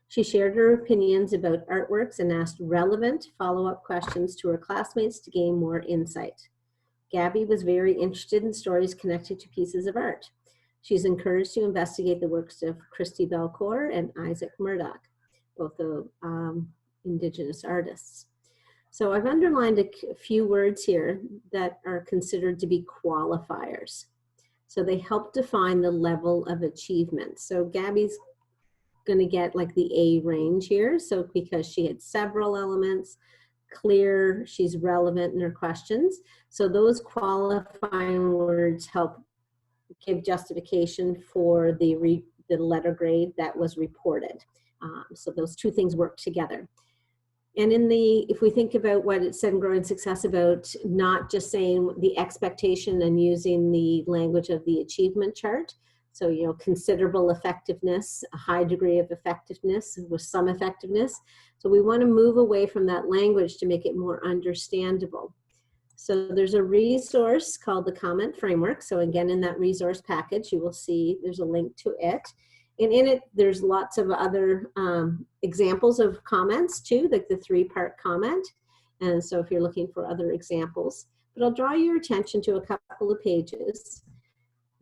She shared her opinions about artworks and asked relevant follow-up questions to her classmates to gain more insight. Gabby was very interested in stories connected to pieces of art. She's encouraged to investigate the works of Christy Belcourt and Isaac Murdoch, both of Indigenous artists. So I've underlined a few words here that are considered to be qualifiers. So they help define the level of achievement. So Gabby's going to get like the A range here. So because she had several elements, clear, she's relevant in her questions. So those qualifying words help give justification for the letter grade that was reported. So those two things work together. And if we think about what it said in Growing Success about not just saying the expectation and using the language of the achievement chart. So, considerable effectiveness, a high degree of effectiveness with some effectiveness. So we want to move away from that language to make it more understandable. So there's a resource called the Comment Framework. So again, in that resource package, you will see there's a link to it. And in it, there's lots of other examples of comments too, like the 3-part comment. And so if you're looking for other examples, but I'll draw your attention to a couple of pages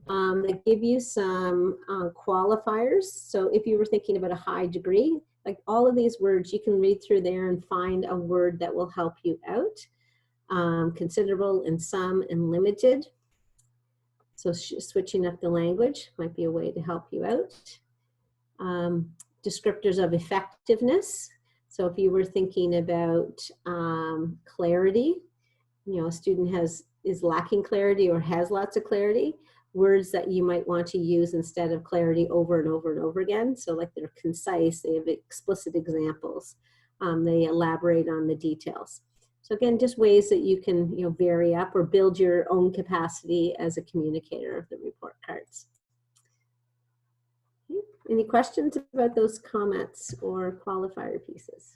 that give you some qualifiers. So if you were thinking about a high degree, like all of these words, you can read through there and find a word that will help you out. Considerable and some and limited. So switching up the language might be a way to help you out. Descriptors of effectiveness. So if you were thinking about clarity, a student is lacking clarity or has lots of clarity, words that you might want to use instead of clarity over and over and over again. So like they're concise, they have explicit examples, they elaborate on the details. So again, just ways that you can vary up or build your own capacity as a communicator of the report cards. Okay. Any questions about those comments or qualifier pieces?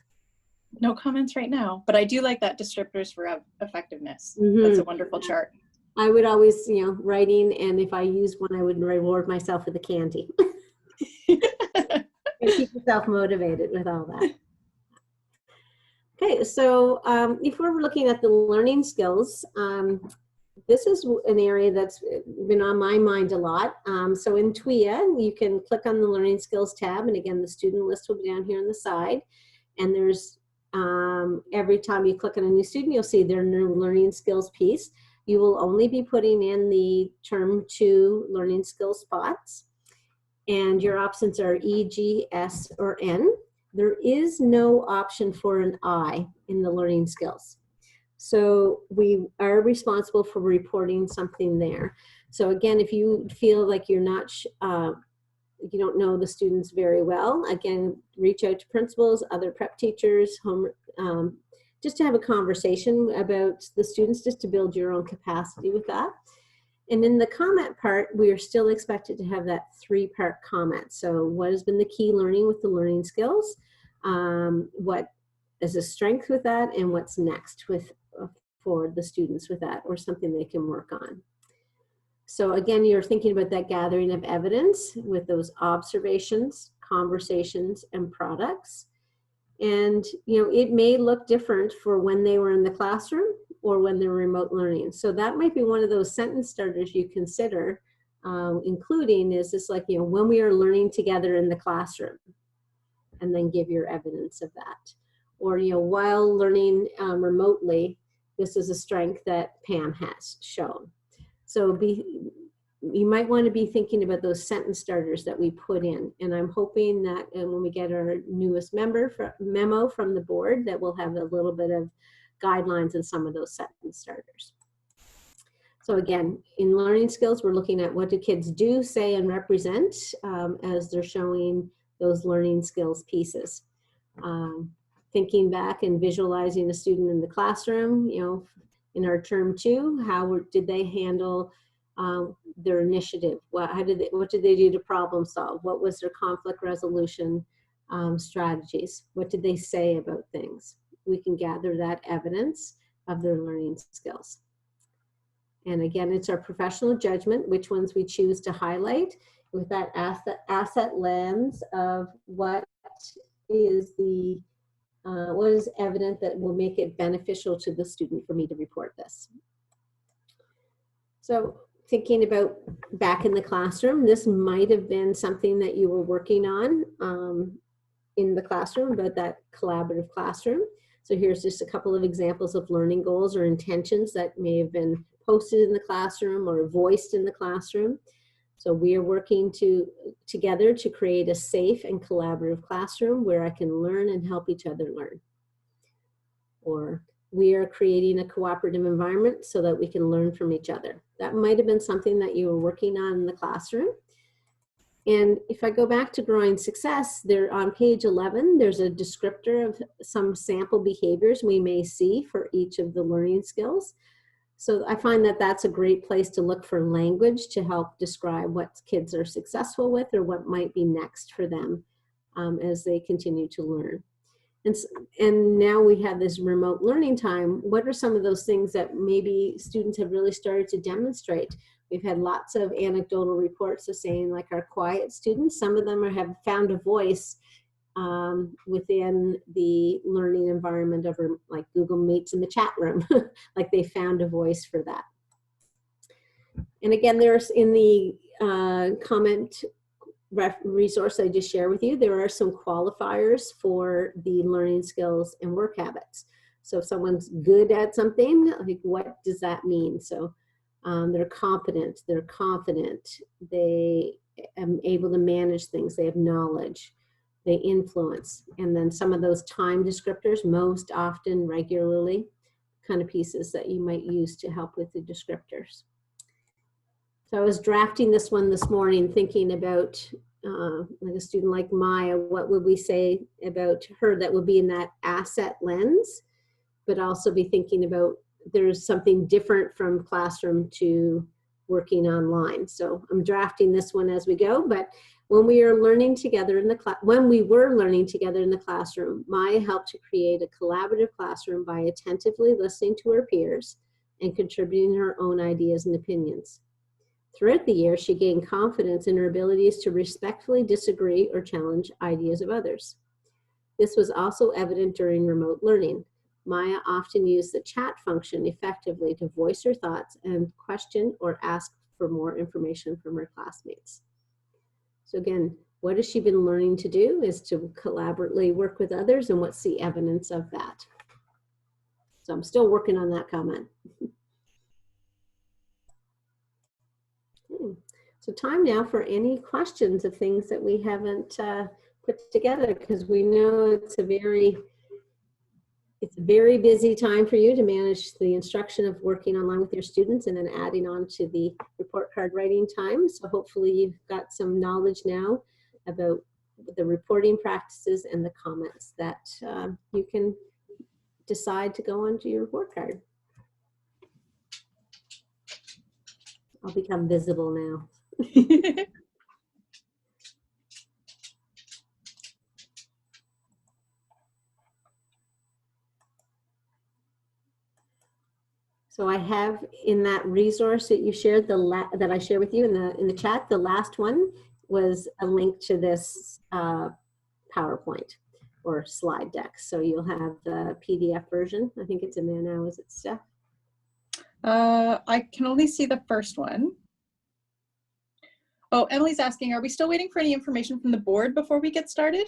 No comments right now, but I do like that descriptors for effectiveness. That's a wonderful chart. I would always, writing, and if I use one, I would reward myself with a candy. And keep yourself motivated with all that. Okay, so if we're looking at the learning skills, this is an area that's been on my mind a lot. So in TWEA, you can click on the Learning Skills tab, and again, the student list will be down here on the side. And there's, every time you click on a new student, you'll see their new learning skills piece. You will only be putting in the Term 2 learning skills spots. And your options are E, G, S, or N. There is no option for an I in the learning skills. So we are responsible for reporting something there. So again, if you feel like you're not, you don't know the students very well, again, reach out to principals, other prep teachers, just to have a conversation about the students, just to build your own capacity with that. And in the comment part, we are still expected to have that 3-part comment. So what has been the key learning with the learning skills? What is a strength with that, and what's next for the students with that, or something they can work on. So again, you're thinking about that gathering of evidence with those observations, conversations, and products. And it may look different for when they were in the classroom or when they're remote learning. So that might be one of those sentence starters you consider including, is this like, when we are learning together in the classroom, and then give your evidence of that. Or, while learning remotely, this is a strength that Pam has shown. So you might want to be thinking about those sentence starters that we put in. And I'm hoping that when we get our newest memo from the board, that we'll have a little bit of guidelines in some of those sentence starters. So again, in learning skills, we're looking at what do kids do, say, and represent as they're showing those learning skills pieces. Thinking back and visualizing a student in the classroom, in our Term 2, how did they handle their initiative? What did they do to problem solve? What was their conflict resolution strategies? What did they say about things? We can gather that evidence of their learning skills. And again, it's our professional judgment, which ones we choose to highlight with that asset lens of what is evident that will make it beneficial to the student for me to report this. So thinking about back in the classroom, this might have been something that you were working on in the classroom, about that collaborative classroom. So here's just a couple of examples of learning goals or intentions that may have been posted in the classroom or voiced in the classroom. So we are working together to create a safe and collaborative classroom where I can learn and help each other learn. Or we are creating a cooperative environment so that we can learn from each other. That might have been something that you were working on in the classroom. And if I go back to growing success, there on page 11, there's a descriptor of some sample behaviors we may see for each of the learning skills. So I find that that's a great place to look for language to help describe what kids are successful with or what might be next for them as they continue to learn. And now we have this remote learning time. What are some of those things that maybe students have really started to demonstrate? We've had lots of anecdotal reports of saying, like, our quiet students, some of them have found a voice within the learning environment of, like, Google Meets in the chat room, like they found a voice for that. And again, there's in the comment resource I just shared with you, there are some qualifiers for the learning skills and work habits. So if someone's good at something, like, what does that mean? So they're competent, they're confident, they are able to manage things, they have knowledge, they influence. And then some of those time descriptors, most often, regularly, kind of pieces that you might use to help with the descriptors. So I was drafting this one this morning, thinking about like a student like Maya, what would we say about her that would be in that asset lens, but also be thinking about there's something different from classroom to working online. So I'm drafting this one as we go, but when we are learning together in the classroom, Maya helped to create a collaborative classroom by attentively listening to her peers and contributing her own ideas and opinions. Throughout the year, she gained confidence in her abilities to respectfully disagree or challenge ideas of others. This was also evident during remote learning. Maya often used the chat function effectively to voice her thoughts and question or ask for more information from her classmates. So again, what has she been learning to do is to collaboratively work with others, and what's the evidence of that? So I'm still working on that comment. So time now for any questions of things that we haven't put together, because we know it's a very busy time for you to manage the instruction of working online with your students and then adding on to the report card writing time. So hopefully you've got some knowledge now about the reporting practices and the comments that you can decide to go onto your report card. I'll become visible now. So I have in that resource that you shared, that I shared with you in the chat, the last one was a link to this PowerPoint or slide deck. So you'll have the PDF version. I think it's in there now. Is it, Steph? I can only see the first one. Oh, Emily's asking, are we still waiting for any information from the board before we get started?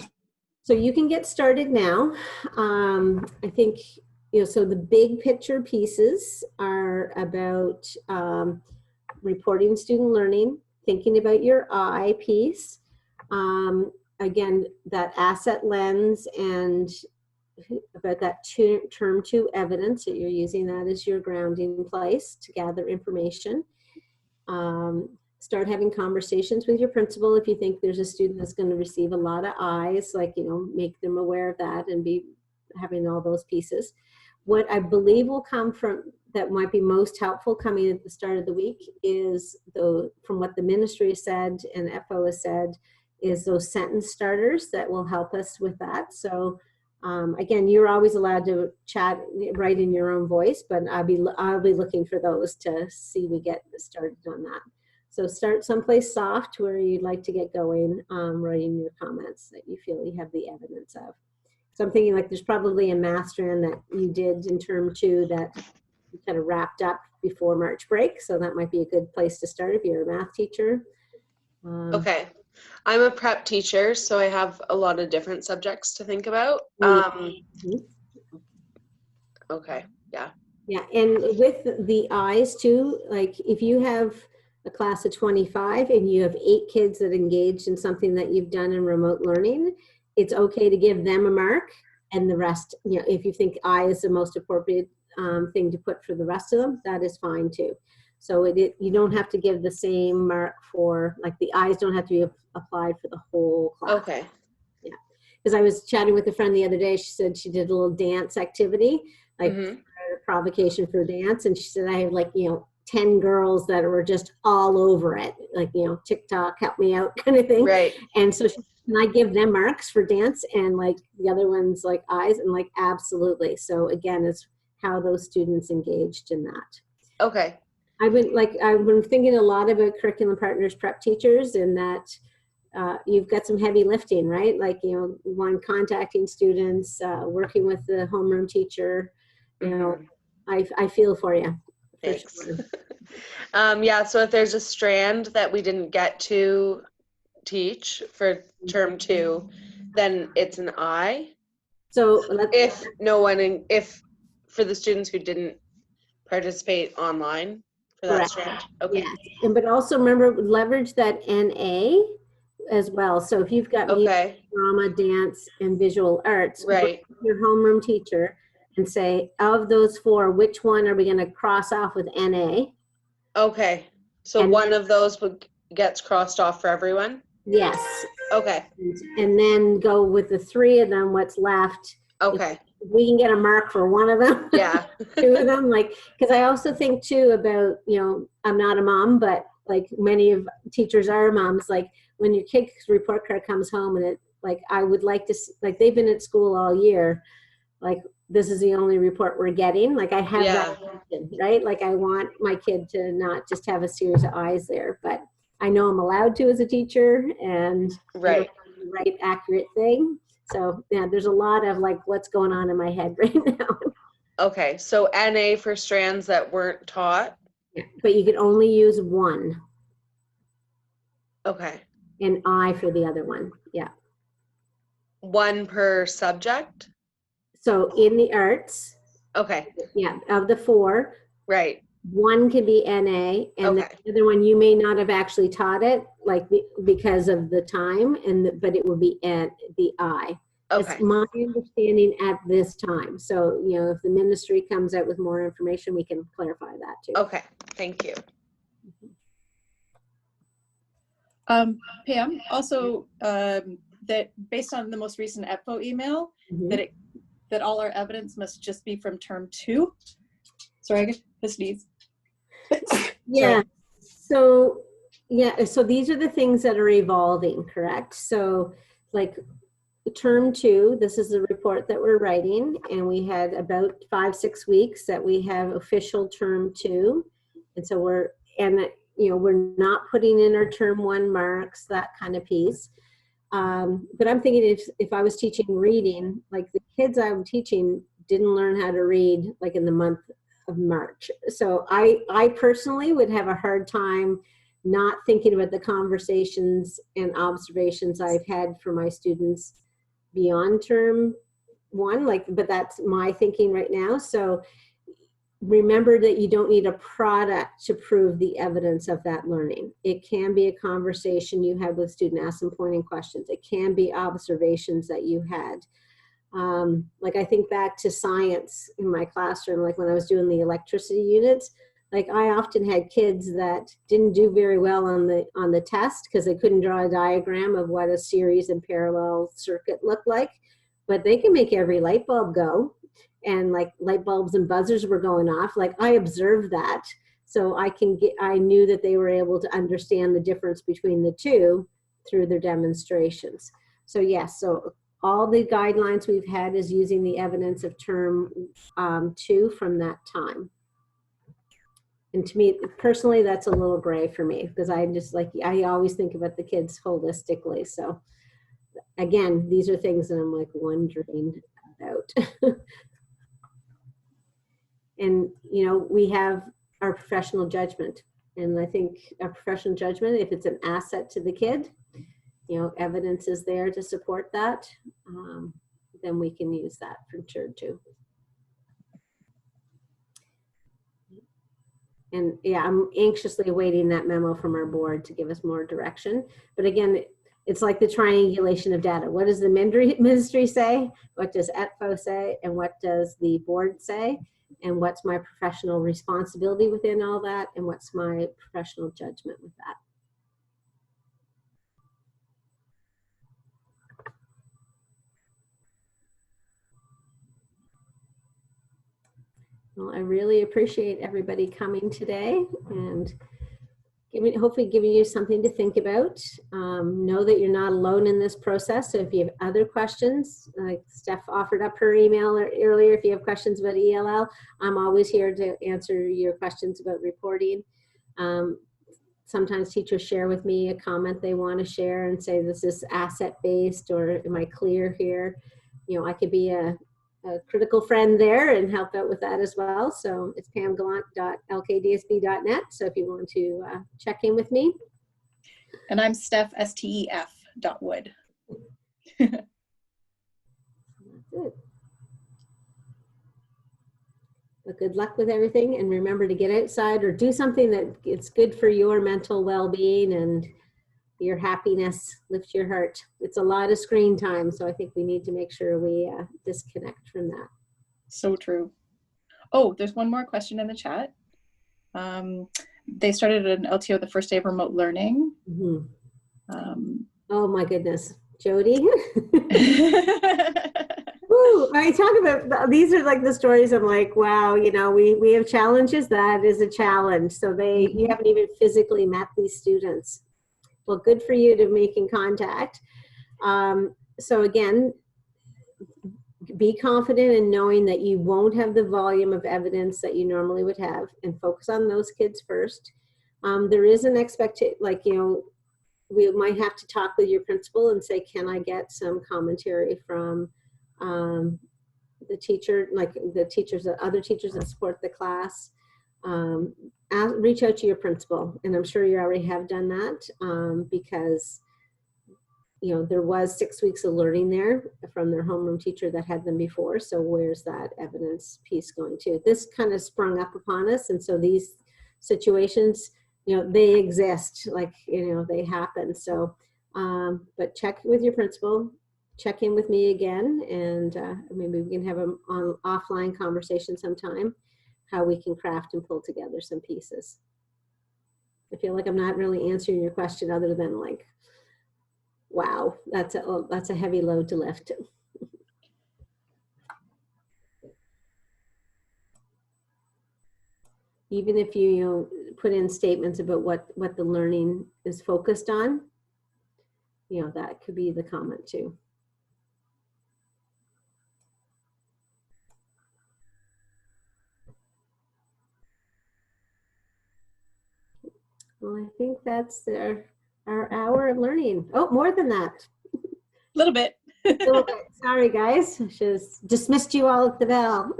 So you can get started now. I think, so the big picture pieces are about reporting student learning, thinking about your I piece. Again, that asset lens and about that term two evidence, that you're using that as your grounding place to gather information. Start having conversations with your principal if you think there's a student that's going to receive a lot of eyes, like, make them aware of that and be having all those pieces. What I believe will come from that might be most helpful coming at the start of the week is from what the ministry has said and FO has said, is those sentence starters that will help us with that. So again, you're always allowed to write in your own voice, but I'll be looking for those to see we get started on that. So start someplace soft where you'd like to get going, writing your comments that you feel you have the evidence of. So I'm thinking, like, there's probably a math strand that you did in term 2 that you kind of wrapped up before March break. So that might be a good place to start if you're a math teacher. Okay. I'm a prep teacher, so I have a lot of different subjects to think about. Okay, yeah. Yeah, and with the eyes too, like if you have a class of 25 and you have 8 kids that engaged in something that you've done in remote learning, it's okay to give them a mark, and the rest, if you think I is the most appropriate thing to put for the rest of them, that is fine too. So you don't have to give the same mark for, like, the eyes don't have to be applied for the whole class. Okay. Yeah. Because I was chatting with a friend the other day. She said she did a little dance activity, like Mm-hmm. a provocation for dance. And she said, I have, like, 10 girls that were just all over it, like, TikTok, help me out kind of thing. Right. And so can I give them marks for dance, and like the other ones like eyes, and like absolutely. So again, it's how those students engaged in that. Okay. I've been thinking a lot about curriculum partners prep teachers, in that you've got some heavy lifting, right? Like, one, contacting students, working with the homeroom teacher. Mhm. I feel for you. For Thanks. sure. Yeah, so if there's a strand that we didn't get to teach for term 2, then it's an I. So If for the students who didn't participate online for that correct. strand. Okay. Yes, but also remember, leverage that NA as well. So if you've got music, Okay. drama, dance, and visual arts, Right. work with your homeroom teacher and say, of those 4, which one are we going to cross off with NA? Okay. So And one of those gets crossed off for everyone? Yes. Okay. And then go with the 3 of them, what's left. Okay. If we can get a mark for one of them. Yeah. 2 of them, like, because I also think too about, I'm not a mom, but like many of teachers are moms, like when your kid's report card comes home and it, like, I would like to, like, they've been at school all year, like, this is the only report we're getting. Like, I have that option, right? Like, I want my kid to not just have a series of eyes there, but I know I'm allowed to as a teacher, and Right. the right accurate thing. So yeah, there's a lot of like what's going on in my head right now. Okay. So NA for strands that weren't taught. But you can only use one, Okay. and I for the other one. Yeah. 1 per subject. So in the arts, Okay. of the 4, Right. 1 can be NA, and Okay. the other one you may not have actually taught it, like because of the time, but it will be the I. Okay. That's my understanding at this time. So, if the ministry comes out with more information, we can clarify that too. Okay. Thank you. Pam, also that based on the most recent EPFO email, Mhm. that all our evidence must just be from term 2. Sorry, I get to sneeze. Yeah. So these are the things that are evolving, correct? So like term 2, this is the report that we're writing, and we had about 5-6 weeks that we have official term 2. And so we're not putting in our term 1 marks, that kind of piece. But I'm thinking if I was teaching reading, like the kids I'm teaching didn't learn how to read like in the month of March. So I personally would have a hard time not thinking about the conversations and observations I've had for my students beyond term 1, but that's my thinking right now. So remember that you don't need a product to prove the evidence of that learning. It can be a conversation you had with student, ask them pointing questions. It can be observations that you had. Like I think back to science in my classroom, like when I was doing the electricity units, like I often had kids that didn't do very well on the test because they couldn't draw a diagram of what a series and parallel circuit looked like, but they can make every light bulb go. And like light bulbs and buzzers were going off. Like I observed that. So I knew that they were able to understand the difference between the two through their demonstrations. So yes, so all the guidelines we've had is using the evidence of term 2 from that time. And to me, personally, that's a little gray for me because I always think about the kids holistically. So again, these are things that I'm like wondering about. And, we have our professional judgment. And I think our professional judgment, if it's an asset to the kid, evidence is there to support that, then we can use that for sure too. And yeah, I'm anxiously awaiting that memo from our board to give us more direction. But again, it's like the triangulation of data. What does the ministry say? What does ETFO say? And what does the board say? and what's my professional responsibility within all that, and what's my professional judgment with that. Well, I really appreciate everybody coming today and hopefully giving you something to think about. Know that you're not alone in this process. So if you have other questions, like Steph offered up her email earlier, if you have questions about ELL, I'm always here to answer your questions about reporting. Sometimes teachers share with me a comment they want to share and say, this is asset-based, or am I clear here? You know, I could be a critical friend there and help out with that as well. So it's pamgallant.lkdsb.net. So if you want to check in with me. And I'm Steph, STEF.wood. That's it. But good luck with everything, and remember to get outside or do something that it's good for your mental well-being and your happiness. Lift your heart. It's a lot of screen time, so I think we need to make sure we disconnect from that. So true. Oh, there's one more question in the chat. They started an LTO the first day of remote learning. Mm-hmm. Oh my goodness, Jody. Ooh, I talk about, these are like the stories I'm like, wow, you know, we have challenges. That is a challenge. So you haven't even physically met these students. Well, good for you to making contact. So again, be confident in knowing that you won't have the volume of evidence that you normally would have, and focus on those kids first. There is an expectation, like, you know, we might have to talk with your principal and say, can I get some commentary from the teacher, like the teachers, other teachers that support the class. Reach out to your principal, and I'm sure you already have done that, because you know there was 6 weeks of learning there from their homeroom teacher that had them before. So where's that evidence piece going to? This kind of sprung up upon us, and so these situations, you know, they exist, like, you know, they happen. So but check with your principal, check in with me again, and maybe we can have an offline conversation sometime, how we can craft and pull together some pieces. I feel like I'm not really answering your question other than like, wow, that's a heavy load to lift. Even if you put in statements about what the learning is focused on, you know, that could be the comment too. Well, I think that's our hour of learning. Oh, more than that. A little bit. Sorry, guys. I just dismissed you all at the bell.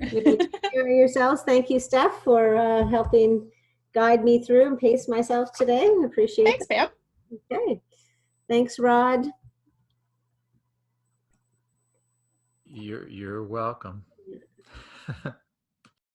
Take care of yourselves. Thank you, Steph, for helping guide me through and pace myself today. I appreciate it. Thanks, Pam. Okay. Thanks, Rod. You're welcome.